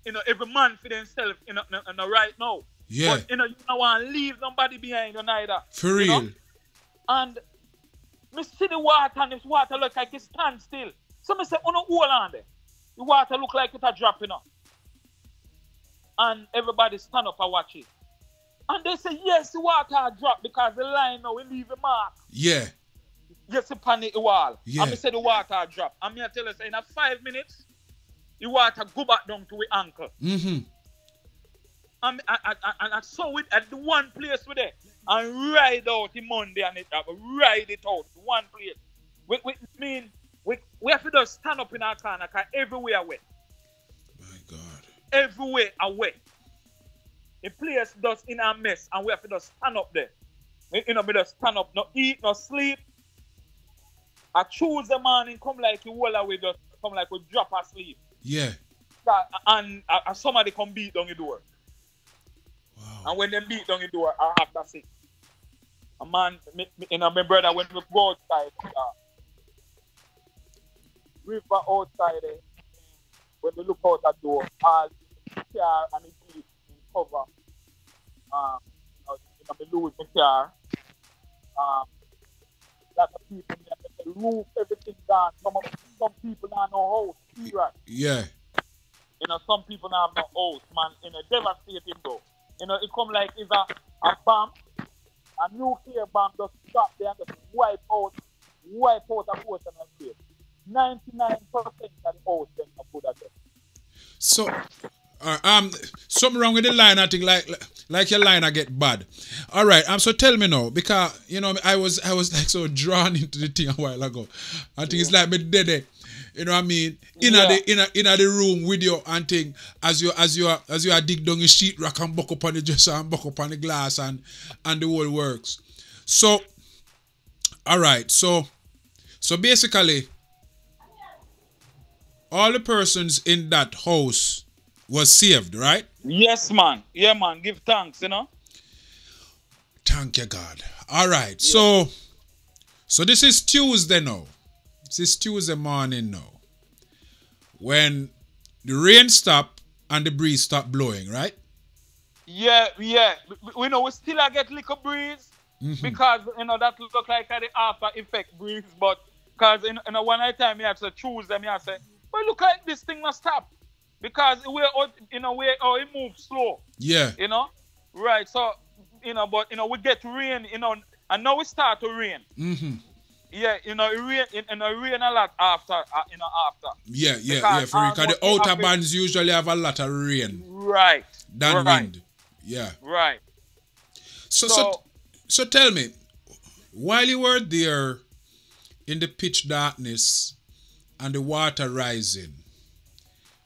you know, every man for themselves, you know, right now. Yeah. But you know, you don't want to leave nobody behind you neither. For real. Know? And me see the water and this water look like it stand still. So me say, oh no, hold on there. The water look like it a dropping up. And everybody stand up and watch it. And they say, yes, the water drop because the line now will leave a mark. Yeah. Yes, upon the wall. Yeah. And me say the water drop. And me I tell you, say in a 5 minutes, the water go back down to the ankle. Mm-hmm. And I saw it at the one place with it. And ride out the Monday and it ride it out. One place. We have to just stand up in our corner because everywhere wet. My God. Everywhere are wet. The place does in a mess and we have to just stand up there. You know, we just stand up, no eat, no sleep. I choose the morning, come like you wall away, just come like we drop asleep. Yeah. And somebody come beat down the door. Wow. And when they beat down the door, I have to say, a man, you know, my brother, when we go outside, river outside there, when we look out that door, all the car and the jeep in cover, you know, we lose the car. Lot of people, the roof, everything gone. Some people don't have no house, period. Yeah. You know, some people don't have no house, man. You know, devastating though. You know, it come like it's a bomb, a nuclear bomb just stop there and just wipe out a portion of it. 99% of the house then are good at it. So, something wrong with the line. I think like your line I get bad. All right. So tell me now, because you know I was like so drawn into the thing a while ago. I think it's like me dead. You know what I mean? In the room with you and thing as you are dig down the sheetrock and buck up on the dresser and buck up on the glass and the whole works. So, all right. So basically, all the persons in that house was saved, right? Yes, man. Yeah, man. Give thanks, you know. Thank you, God. All right. Yeah. So this is Tuesday now. This is Tuesday morning now. When the rain stopped and the breeze stopped blowing, right? Yeah. We know we still get little breeze because, you know, that look like the after effect breeze. But because, you know, one time I say Tuesday, I say, well, look like this thing must stop. Because it moves slow. Yeah. You know? Right. So, you know, but, you know, we get rain, you know, and now we start to rain. Mm-hmm. Yeah, you know, it rain a lot after. Yeah, for because the outer bands usually have a lot of rain. Right. Than wind. Yeah. Right. So tell me, while you were there in the pitch darkness and the water rising,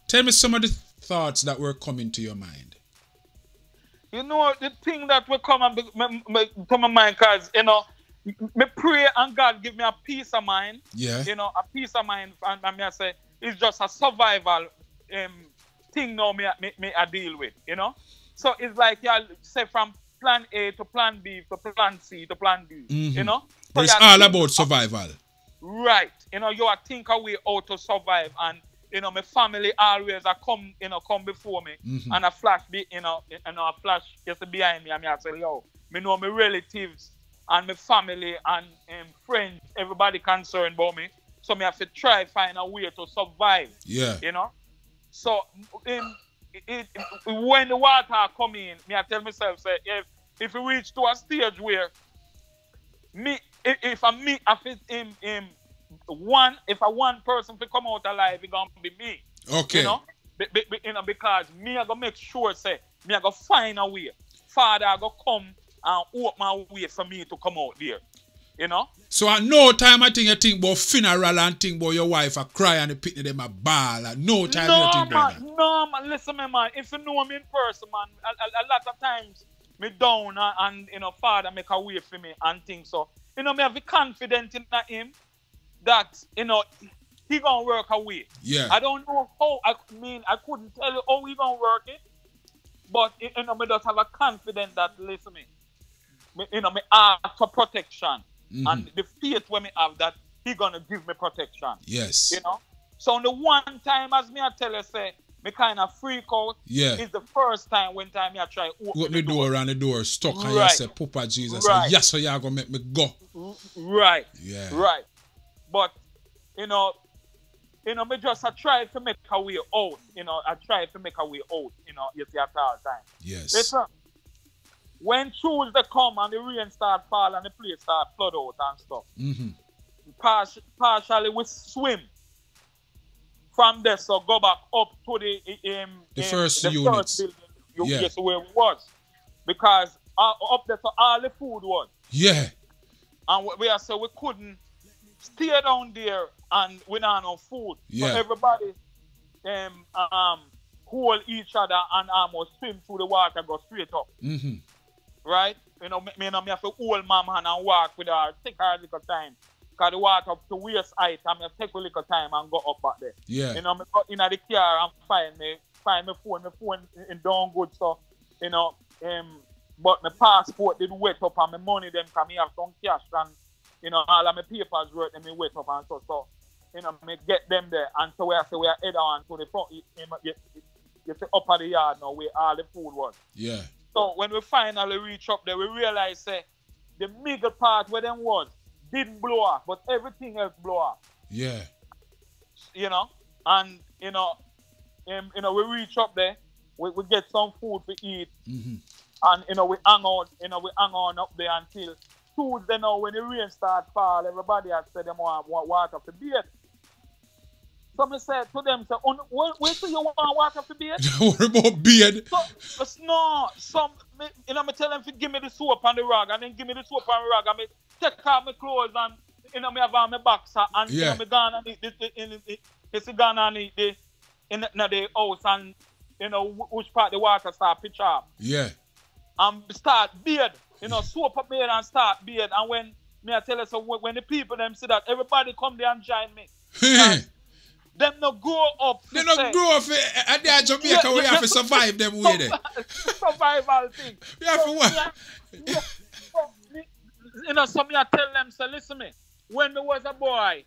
tell me some of the thoughts that were coming to your mind. You know, the thing that will come to my mind, because, you know, me pray and God give me a peace of mind. Yeah. You know, a peace of mind, and I say it's just a survival thing now me I deal with, you know. So it's like you say from plan A to plan B to plan C to plan D, you know. So but it's all about survival. Right. You know, you are think a way how to survive, and you know, my family always come before me, and a flash a flash just behind me, and I say, yo, me know my relatives and my family and friends, everybody concerned about me. So me have to try find a way to survive. Yeah. You know? So when the water come in, me I tell myself, say, if we reach to a stage where if one person to come out alive, it's gonna be me. Okay. You know? Because me I gonna make sure, say, me I gonna find a way. Father I gonna come and open my way for me to come out there. You know? So at no time I think you think about funeral and think about your wife a cry and the picnic them a ball. At no time you think about that. No, man, listen me, man. If you know me in person, man, a lot of times me down and you know, Father make a way for me and things so. You know, me have the confidence in him that, you know, he gonna work a way. Yeah. I don't know how, I couldn't tell you how he gonna work it. But, you know, me just have a confidence that, listen me, you know, me ask for protection. And the faith when me have that he gonna give me protection. Yes. You know? So on the one time as me I tell you say, me kind of freak out. Yeah. It's the first time when time me I try open the door and the door stuck and right. you say, Papa Jesus, right. yes, so you are gonna make me go. Right. Yeah. Right. But you know, me just I try to make a way out. You know, I try to make a way out, you know, you see at all time. Yes. Listen. When Tuesday come and the rain start fall and the place start flood out and stuff, partially we swim from there, so go back up to the first the units. First building, yes, where it was, because up there so all the food was. Yeah. And we couldn't stay down there and we don't have no food. Yeah. So everybody hold each other and almost swim through the water, go straight up. Right? You know, me have to hold my hand and walk with her, take her a little time. Because the water up to waist height, and me take a little time and go up back there. Yeah. You know, me go in the car and find my phone in down good, so, you know, but my passport did wet up and my money them because me have some cash and, you know, all of my papers work and me wet up and so, you know, me get them there. And so we are head on to the front, you see up at the yard now where all the food was. Yeah. So when we finally reach up there, we realize the middle part where them was didn't blow off, but everything else blow off. Yeah. You know, and you know, we reach up there, we get some food to eat, and you know we hang on up there until Tuesday now when the rain start fall, everybody has said them want water to bathe. So I said to them, where do you want water to bathe? Don't worry about beard. So, you know, I tell them to give me the soap and the rag, and then give me the soap and the rag, and me take off my clothes, and, you know, me have on my boxer, and, you know, me gone and eat in the house, and, you know, which part the water start pitch up. Yeah. And start beard, you know, soap up beard and start beard, and when, me I tell you, so when the people them see that, everybody come there and join me. Them no grow up. They don't grow up at the Jamaica we have to survive them way there. Survival thing. We have to what? You know, so me I tell them, so listen me, when me was a boy,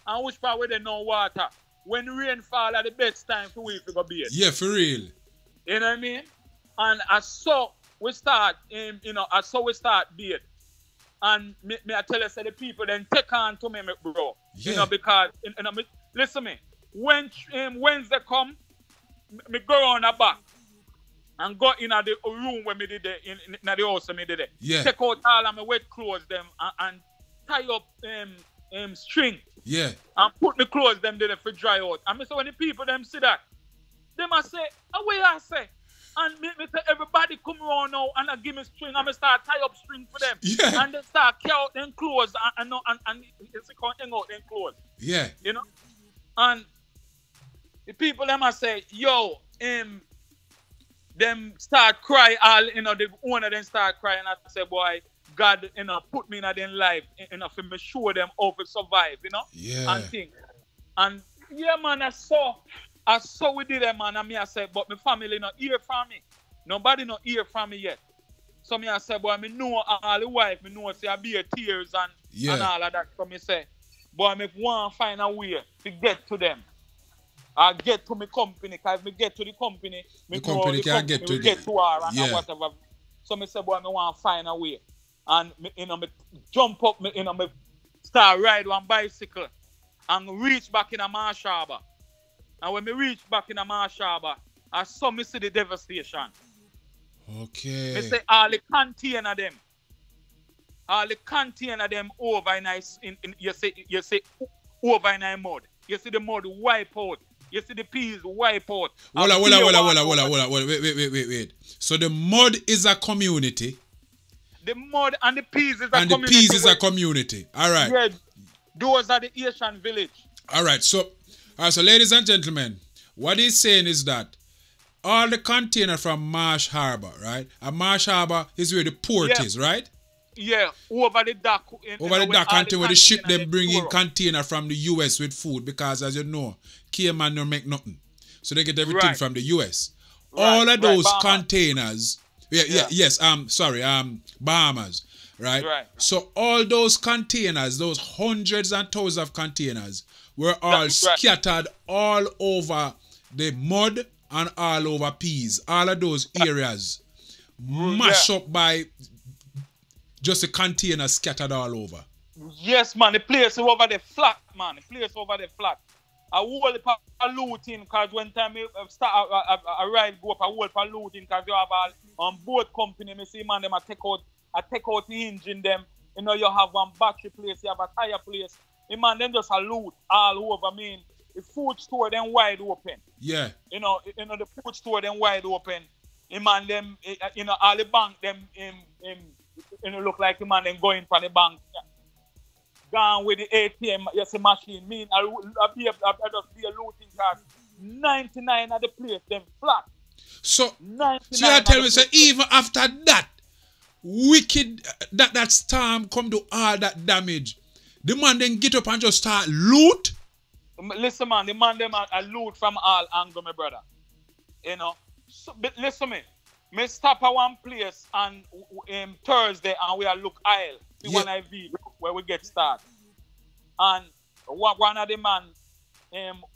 and which part where they know water, when rain fall at the best time for we to go bathe. Yeah, for real. You know what I mean? And we start bathe. And me I tell you, so the people then take on to me, bro. Yeah. You know, because, you know, listen me, when Wednesday come, me go on the back and go in the room where me did it, in the house where me did it. Yeah. Take out all of my wet clothes them and tie up string. Yeah. And put my clothes them there for dry out. And me say when the people them see that, they must say, away I say. And me say everybody come around now and I give me string and me start tie up string for them. Yeah. And they start carry out them clothes and it's hang out them clothes. Yeah. You know? And the people them must say, yo, them start cry all, you know, the owner them start crying and I say, boy, God, you know, put me in their life, you know, for me show them how to survive, you know? Yeah. And things. And yeah, man, I saw we did it, man, and me I said, but my family not hear from me. Nobody not hear from me yet. So me I said, boy, me know all the wife, me know say I be tears and all of that. So me say, boy, me want to find a way to get to them. I get to my company, because if me get to the company, me the company can get to her and whatever. So me say, boy, me want to find a way. And me, you know, me jump up, me, you know, me start ride one bicycle. and reach back in a Marsh Harbour. And when me reach back in a Marsh Harbour, I saw me see the devastation. Okay. Me say all the container them over in you say over in a mud. You see the mud wipe out. You see the peas wipe out. Wait. So the mud is a community. The mud and the peas is a community. And the peas is a community. All right. Yeah, those are the Asian village. All right. So ladies and gentlemen, what he's saying is that all the container from Marsh Harbour, right? And Marsh Harbour is where the port is, right? Yeah, over the dock. Over the dock until where the ship them bring in container from the US with food because, as you know, Cayman don't make nothing. So they get everything from the US. All of those containers, Bahamas, right? So all those containers, those hundreds and thousands of containers were all scattered all over the mud and all over peas. All of those areas mashed up by just a container scattered all over. Yes, man. The place over the flat, man. The place over the flat. I hold up a looting because when time I start a ride go up, I hold up a looting because you have on board company. Me see man them I take out the engine them. You know you have one battery place, you have a tire place. The man them just a loot all over. I mean, the food store them wide open. Yeah. You know the food store them wide open. The man them all the bank them look like the man then going for the bank. Gone with the ATM, you see machine. I just be a looting class. 99 of the place, them flat. So you tell me, so even after that, wicked, that storm come to all that damage, the man then get up and just start loot? Listen, man, the man them are loot from all angles, my brother. You know? So, but listen me. Me stop at one place on Thursday and we are look aisle. The one I view where we get started. And one of the man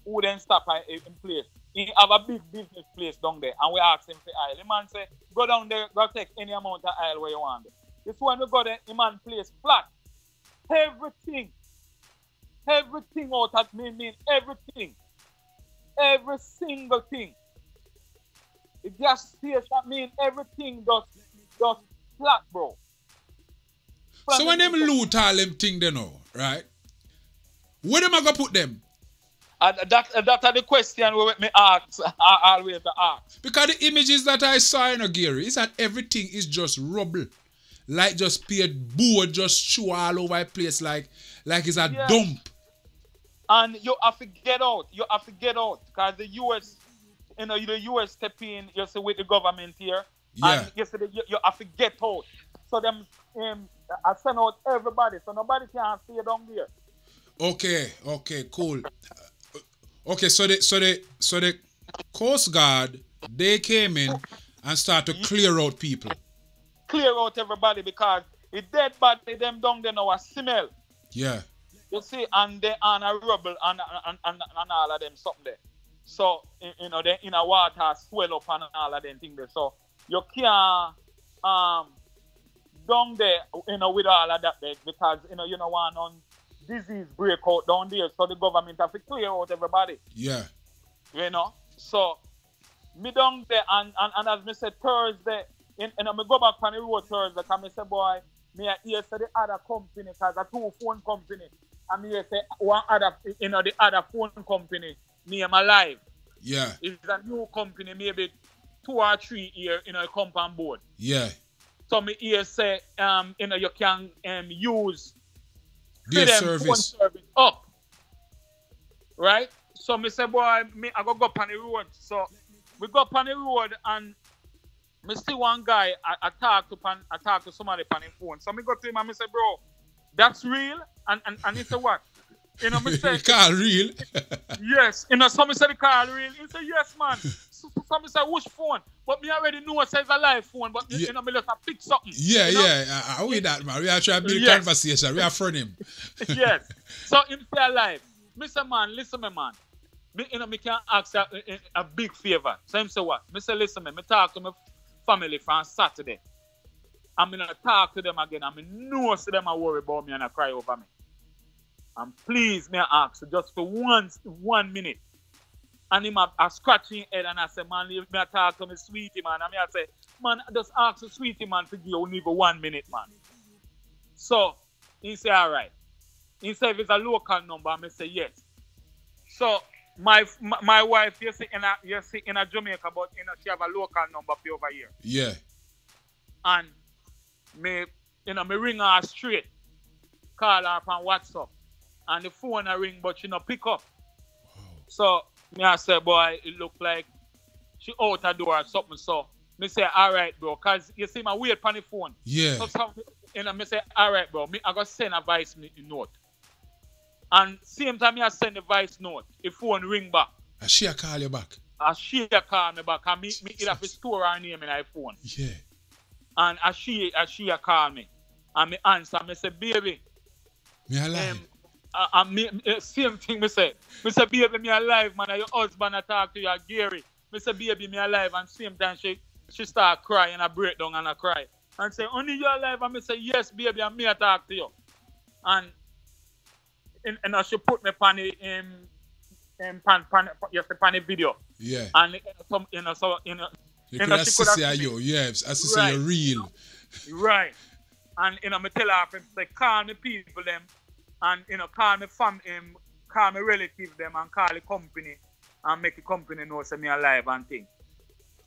who then stop in place. He have a big business place down there and we ask him for aisle. The man say, go down there, go take any amount of aisle where you want. This one we go there, the man place flat. Everything out at mean everything. Every single thing. The gas station mean everything just flat, bro. So when them loot all them thing they know, right? Where them I go put them? That are the question we me ask. I always ask. Because the images that I saw in Gary is that everything is just rubble. Like just paid board just show all over the place like it's a dump. And you have to get out. Because the US, the US step in, you see, with the government here. Yeah. And you see, you have to get out. So them I send out everybody, so nobody can stay down there. Okay, cool. Okay, so the Coast Guard, they came in and started to clear out people. Clear out everybody because the dead body them down there now a smell. Yeah. You see, and they on a rubble and all of them something there. So they in a water swell up and all of them things there. So you can't down there, with all of that there because you don't want on disease break out down there. So the government have to clear out everybody. Yeah. So me down there and as me said Thursday, me go back on the road Thursday because me say boy, me hear say the other company because a 2 phone company. And me say one other, the other phone company name alive. Yeah. It's a new company, maybe 2 or 3 years, come on board. Yeah. So me here say, you can use their service. Phone service up. Right? So me say, boy, I go up on the road. So we go up on the road and me see one guy, I talk to somebody on the phone. So me go to him and me say, bro, that's real? And he said, what? Me say, car real? Yes. So me say the car real. He said, yes, man. So me say, which phone? But me already know it says a live phone, but me just have pick something. Yeah, I with that, man. We are trying to build conversation. We are from him. Yes. So him say alive. Me say, man, listen me, man. Me can ask a big favor. So him say what? Me say, listen me talk to my family from Saturday. I'm going to talk to them again. I know see them are worried about me and I cry over me. And please, may I ask, just for 1 minute. And him a scratching head and I say, man, leave me a talk to me sweetie, man. And me I say, man, just ask the sweetie, man, to give you only for 1 minute, man. So, he say, all right. He say, if it's a local number, I say, yes. So, my wife, you see in a Jamaica, but she have a local number for over here. Yeah. And me ring her straight, call her on WhatsApp. And the phone I ring, but she no pick up. Wow. So, me I say, boy, it look like she out the door or something. So, me say, all right, bro, because you see my wait on the phone. Yeah. So, me say, all right, bro, I got send a voice note. And same time I send the voice note, the phone ring back. And she call you back? And she call me back. And me have to store her name in her phone. Yeah. And she call me. And me answer, me say, baby. Me alive. Same thing me say. Me say, baby, me alive, man. And your husband I talk to you, Gary. Me say, baby, me alive. And same time she start crying, I break down and I cry. And say, only you alive? And me say, yes, baby, and me I talk to you. And she put me on the video. Yeah. And you could see you. Yes, I see right. You're real. Right. And me tell her, say, call me people them, and call me call me relative them, and call the company, and make the company know say me alive and thing.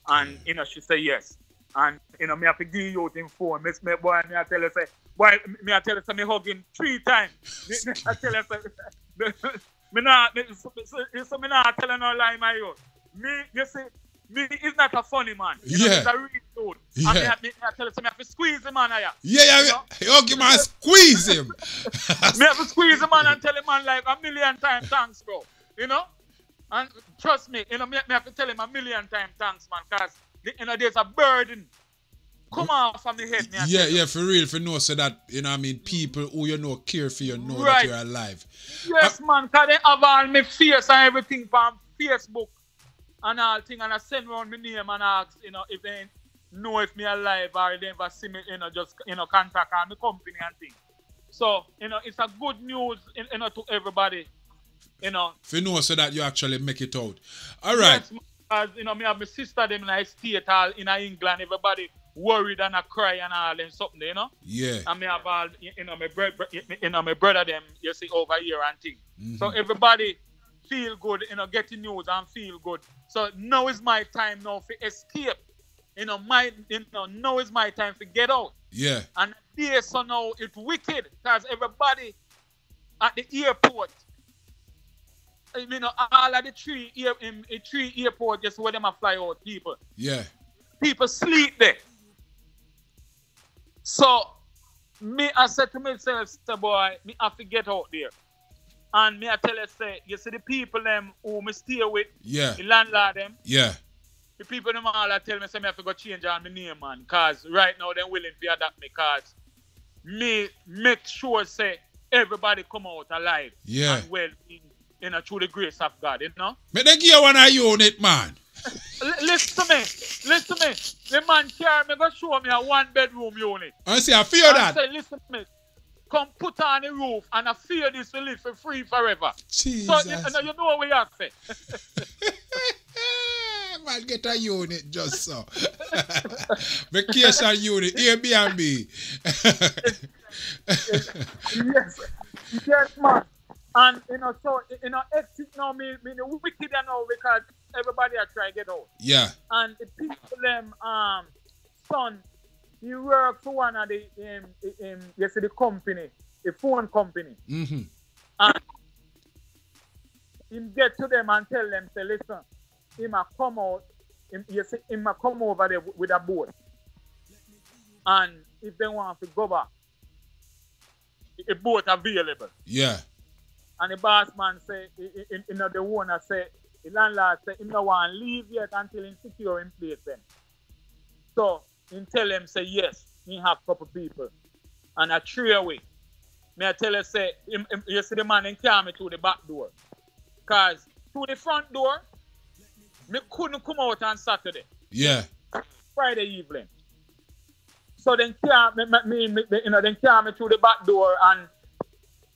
And she say yes. And me have to give you out in phone. Me I tell her say, boy, me I tell her say me hugging 3 times. I tell her say, me not tell her no lie my own. You see, me is not a funny man. He's a real dude. Yeah. And me I tell her say me have to squeeze him man here. Yeah. Hug him and squeeze him. Me have to squeeze him man and tell him man like 1,000,000 times thanks, bro. And trust me, me have to tell him 1,000,000 times thanks, man, because there's a burden come off from the head. Yeah, for real, for know so that, people who care for you know that you're alive. Yes, man, because they have all my face and everything from Facebook and all thing, and I send around my name and ask, if they know if me alive or they ever see me, just, contact on the company and thing. So, it's a good news, to everybody, For you know so that you actually make it out. All right. Yes, because, me have my sister them in a state all in England, everybody worried and I cry and all and something, Yeah. And me have all, my brother them, you see, over here and thing. Mm-hmm. So everybody feel good, getting news and feel good. So now is my time now to escape. Now is my time to get out. Yeah. And so now it's wicked because everybody at the airport, all of the three airports, just where them a fly out people. Yeah. People sleep there. So, I said to myself, say, boy, me have to get out there. And me I tell you, say, you see the people them who me stay with, the landlord them. Yeah. The people them all I tell me, say, me have to go change all my name, man. Because right now they're willing to adapt me. Because me make sure, say, everybody come out alive. Yeah. And well, through the grace of God, But they give you one unit, man. Listen to me. The man carry me, go show me a 1-bedroom unit. I say, I feel that. Say, listen to me. Come put on the roof and I feel this to live for free forever. Jesus. So, you know what we have to say. Man, get a unit just so. Vacation unit, Airbnb. Yes, man. And, so, exit now, me the wicked now because everybody are trying to get out. Yeah. And the people, them, son, he worked for one of the, the company, the phone company. Mm-hmm. And he get to them and tell them, say, listen, he might come out, he might come over there with a boat. And if they want to go back, a boat available. Yeah. And the boss man say, the owner say, the landlord say, he don't want to leave yet until he secure in place then. So, he tell him, say, yes, he have a couple people. And I threw away. Me I tell her, say, you see the man in carry me through the back door. Because through the front door, me couldn't come out on Saturday. Yeah. Friday evening. So then carry me through the back door and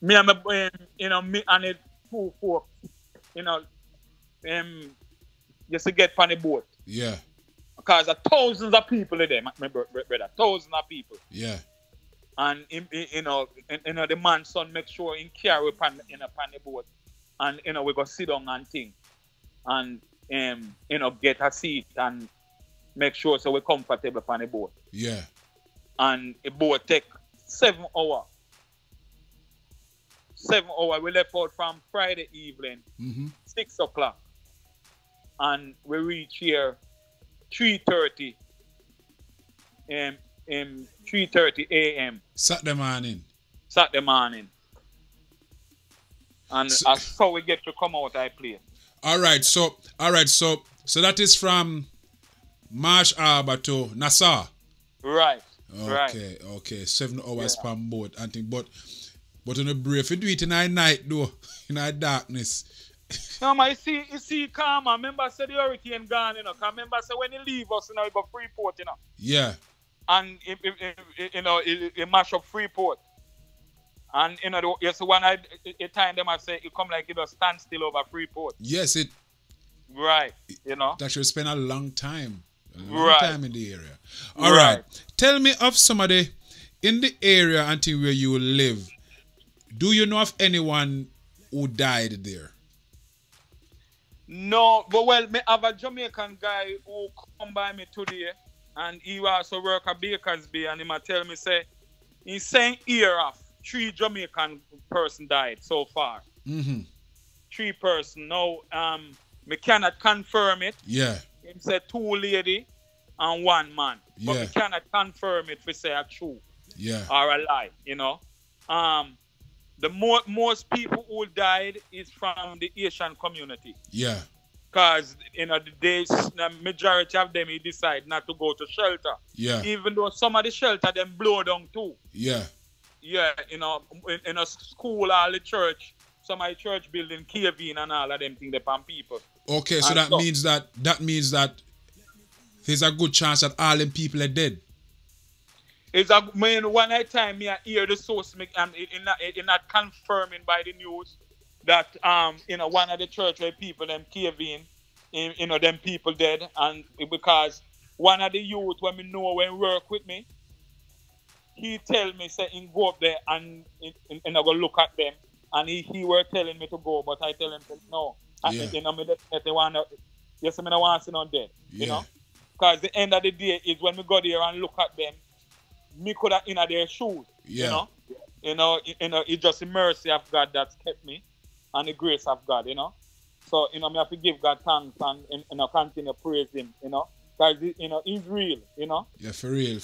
Me and my, me and the two folks, you know, just to get on the boat. Yeah. Because there are thousands of people in there, my brother, thousands of people. Yeah. And the man's son make sure he carry upon the boat, and we go sit down and think, and get a seat and make sure so we're comfortable upon the boat. Yeah. And the boat take 7 hours. 7 hours. We left out from Friday evening, 6 o'clock, and we reach here 3:30. 3:30 a.m. Saturday morning. And that's how we get to come out I play. All right, so that is from Marsh Harbour to Nassau. Right. Okay. 7 hours per boat and thing. But on the brave, you do it in the night though, in the darkness. No, man, you see, calm, man. Remember, say the hurricane gone, Cause remember, say when he leave us, we go Freeport, Yeah. And it mash up Freeport. And yes, one time them I say it come like it does stand still over Freeport. Yes, it. Right, That should spend a long time. Right. Time in the area. All right. Tell me of somebody in the area until where you live. Do you know of anyone who died there? No, but me have a Jamaican guy who come by me today, and he also work at Baker's Bay, and he might tell me say he's saying here of 3 Jamaican person died so far. 3 person. Now me cannot confirm it. Yeah. He said 2 lady and 1 man. But Yeah. we cannot confirm it if we say a true. Yeah. Or a lie, The most people who died is from the Asian community. Yeah. Because, the majority of them, he decide not to go to shelter. Yeah. Even though some of the shelter, them blow down too. Yeah. Yeah, in a school or the church, some of the church building cave in and all of them things upon people. Okay, so that means that there's a good chance that all them people are dead. One time I hear the source, it not confirming by the news that one of the church where people them cave in, them people dead, and because one of the youth when me know when work with me, he tell me say he go up there and I go look at them, and he were telling me to go, but I tell him no. Yeah. Me definitely want to. Yes, I don't want to see none dead. Yeah. Because the end of the day is when we go there and look at them, me could have in their shoes. Yeah. It's just the mercy of God that's kept me, and the grace of God. So me have to give God thanks and continue to praise Him. Because He's real. Yeah, for real.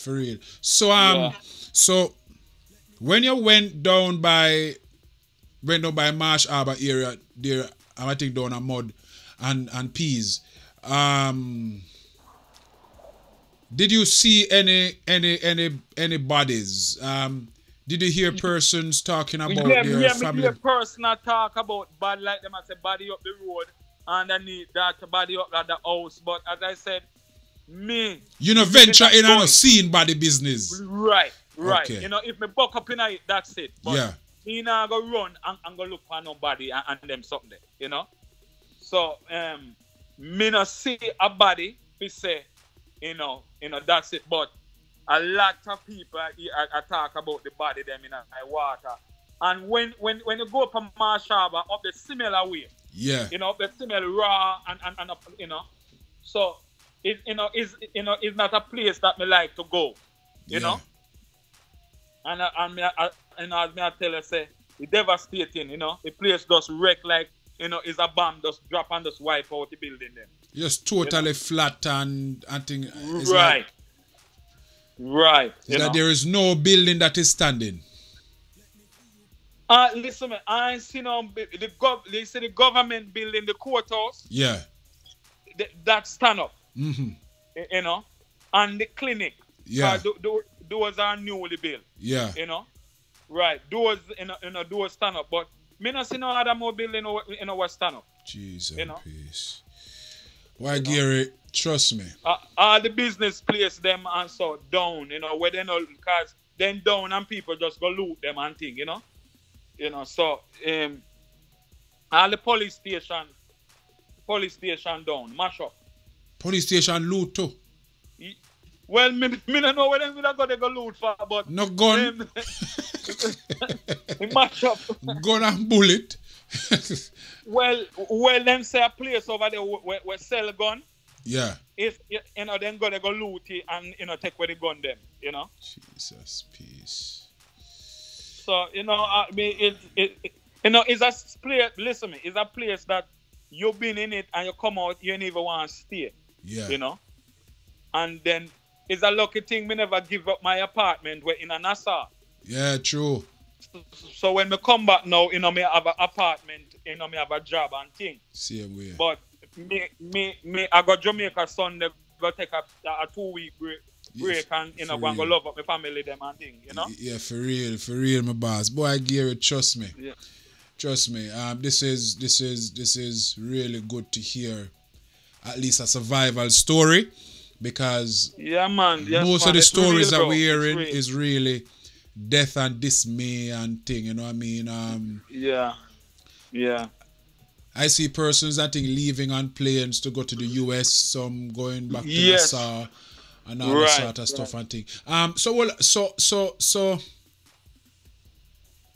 So so when you went down by Marsh Harbour area there, I think down a mud and peas. Did you see any bodies? Did you hear persons talking about their family? Me hear person talk about body like them. I say body up the road underneath that body up at the house. But as I said, me. You know, venture in and seeing body business. Right. Okay. If me buck up in it, that's it. But yeah. Me not go run and go look for nobody and them something there, So me not see a body, we say, that's it. But a lot of people I talk about the body them in the water. And when you go up on Marsh Harbour up the similar way, yeah, up the similar raw and up, so it's not a place that me like to go, you know. And as me I tell you, say it's devastating, the place just wreck like is a bomb just drop and just wipe out the building then. Just totally flat and thing. Right. Right. That there is no building that is standing. Listen, man, I ain't seen they say the government building, the courthouse. Yeah. That stand up. Mm-hmm. And the clinic. Yeah. Those are newly built. Yeah. Right. Those those stand up. But me not see no other more building what stand up. Jesus peace. Why, Gary, trust me. All the business place them and so down, where they know, because then down and people just go loot them and thing, You know, so all the police station down, mash up. Police station loot too. Well, me don't know where them they go loot for, but no gun. Mash up. Gun and bullet. well, them say a place over there where sell gun. Yeah. If you know, then they go loot it and take away the gun them. You know. Jesus, peace. So I mean, it's a place. Listen, me, it's a place that you've been in it and you come out, you ain't even want to stay. Yeah. You know. And then it's a lucky thing me never give up my apartment where in a Nassau. Yeah, true. So when me come back now, me have an apartment, me have a job and thing. Same way. But me I got Jamaica Sunday, go take a 2-week break and go and go love up my family them and thing, you know? Yeah, for real, my boss. Boy, Gary, trust me. Yeah. Trust me. This is really good to hear. At least a survival story, because most of the stories that we're hearing is really death and dismay and thing, you know what I mean? Yeah. I see persons, I think, leaving on planes to go to the US, some going back to Nassau and all that sort of stuff and thing.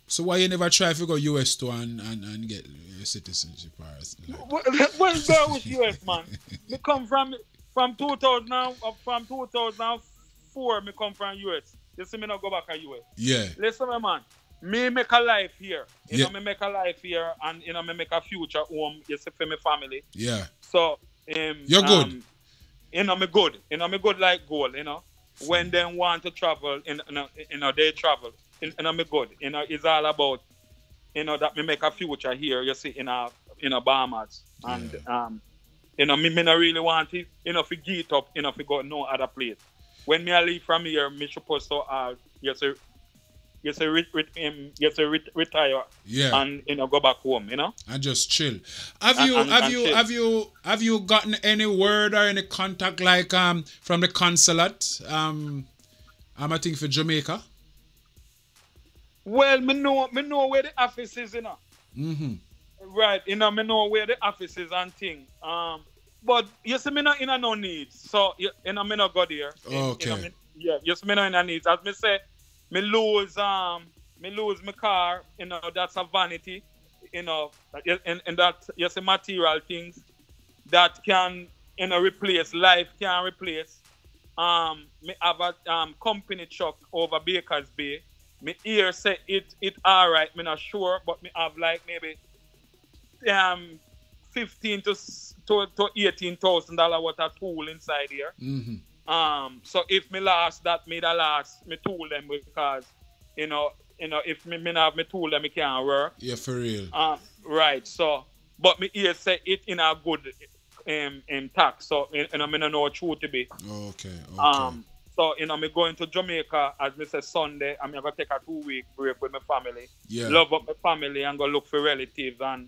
So why you never try to go US to and get citizenship? What's going with US, man? Me come from 2004. Me come from US. You see me not go back to US. Yeah. Listen, man. Me make a life here. Me make a life here, and me make a future home. You see, for my family. Yeah. So you're good. Me good. Me good like gold. When they want to travel, they travel. Me good. It's all about that me make a future here. You see, in Bahamas, and me not really want it. To get up. To go no other place. When me I leave from here, me supposed to retire. Yeah. And go back home. And just chill. Have you gotten any word or any contact like from the consulate? I think for Jamaica. Well, me know where the office is, Mm-hmm. Right, me know where the office is and thing. But you see, me not in no needs. So me not go there. Okay. You see, me not in a needs. As me say, me lose my car. That's a vanity. And that you see material things that can replace life can replace. Me have a company truck over Baker's Bay. Me hear say it alright. Me not sure, but me have like maybe $15,000 to $18,000 worth of tool inside here. Mm-hmm. So if me last that, me the last me tool them, because if me not have me tool them, me can't work. Yeah, for real. Right. So, but me here say it in a good tax. So me don't know what true to be. Okay. So me going to Jamaica, as me say, Sunday. I'm gonna take a 2-week break with my family. Yeah. Love up my family and go look for relatives and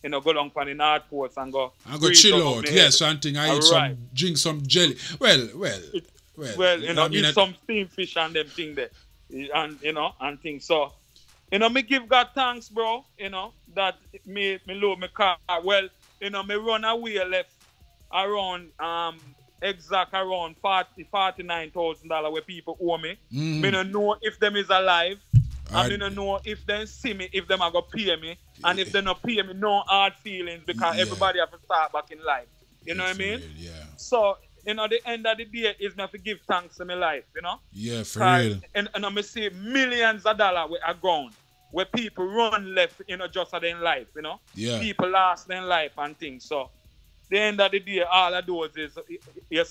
go down on the North Coast and go chill out. Yes, and thing I eat drink some jelly. Well, eat some steamed fish and them thing there. And things. So, me give God thanks, bro, that me load my car. Well, me run away left around exact around $49,000 where people owe me. Mm-hmm. Me don't know if them is alive. And me don't know if they see me, if them are going to pay me. And if they not pay me, no hard feelings, because everybody have to start back in life. You know what I mean? Yeah. So, the end of the day is me have to give thanks to my life, Yeah, for real. And I see millions of dollars are gone, where people run left, just in life, Yeah. People lost their life and things. So, the end of the day, all of those is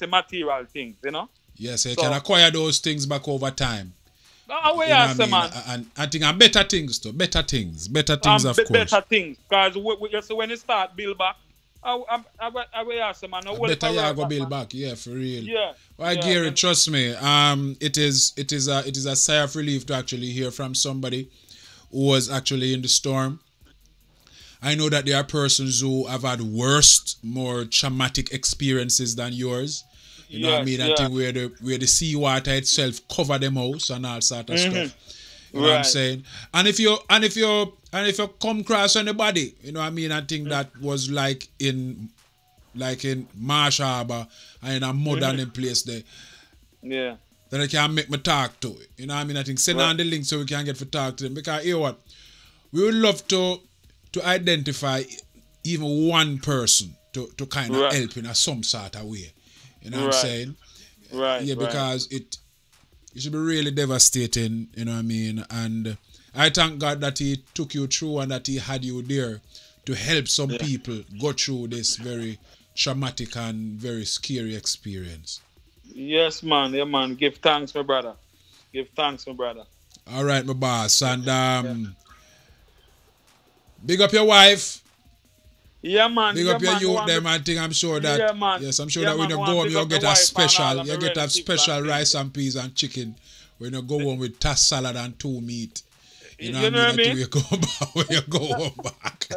material things, Yes, you can acquire those things back over time. Man. And I think better things too. Better things, of course. Better things. Because when you start build back, I will ask man. Better you go build back, yeah, for real. Yeah. Well, Gary, trust me. It is a sigh of relief to actually hear from somebody who was actually in the storm. I know that there are persons who have had worse, more traumatic experiences than yours. You know what I mean? I think where the seawater itself cover them house and all sort of stuff. You know what I'm saying? And if And if you come across anybody, you know what I mean, I think that was like in Marsh Harbor and in a modern place there. Yeah. Then I can make me talk to it. You know what I mean? I think send on the link so we can get to talk to them. Because you know what? We would love to identify even one person to kind of help in some sort of way. You know what I'm saying? Right. Yeah, because it should be really devastating, you know what I mean? And I thank God that He took you through and that He had you there to help some people go through this very traumatic and very scary experience. Yes, man. Yeah, man. Give thanks, my brother. Give thanks, my brother. All right, my boss. And big up your wife. Yeah, man. Big up your youth, them. I think I'm sure that. Yeah, man. Yes, I'm sure that when you go home, you'll get a special. You get a special rice and peas and chicken. When you go home with tossed salad and 2 meat. You know what I mean? When you go home back.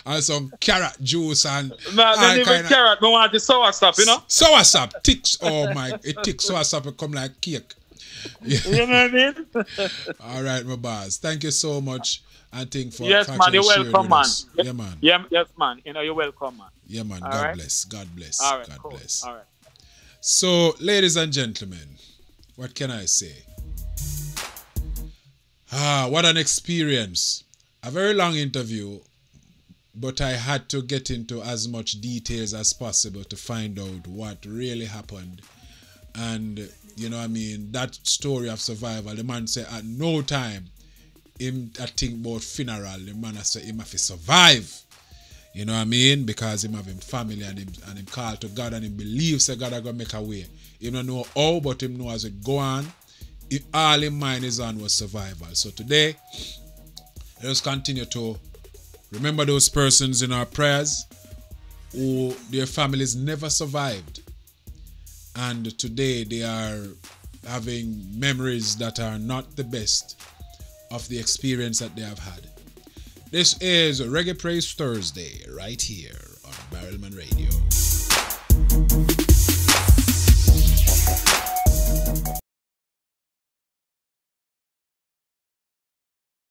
And some carrot juice and. No, then even carrot. I want the sour sap, you know? Sour sap. Ticks. Oh my. It ticks sour sap. It come like cake. Yeah. You know what I mean? All right, my boss. Thank you so much. I think for yes, man, you're welcome, man. Yeah, man. Yeah, yes, man. You know, you're welcome, man. Yeah, man. God bless. God bless. All right, God cool. bless. All right. So, ladies and gentlemen, what can I say? What an experience. A very long interview, but I had to get into as much details as possible to find out what really happened. And, you know what I mean, that story of survival, the man said at no time, him I think about funeral, the man said him have to survive. You know what I mean? Because him have him family and him call to God and him believes that God are gonna make a way. He don't know how, but him know as it go on, all in mind is on was survival. So today, let us continue to remember those persons in our prayers who their families never survived. And today they are having memories that are not the best of the experience that they have had. This is Reggae Praise Thursday right here on Barrelman Radio.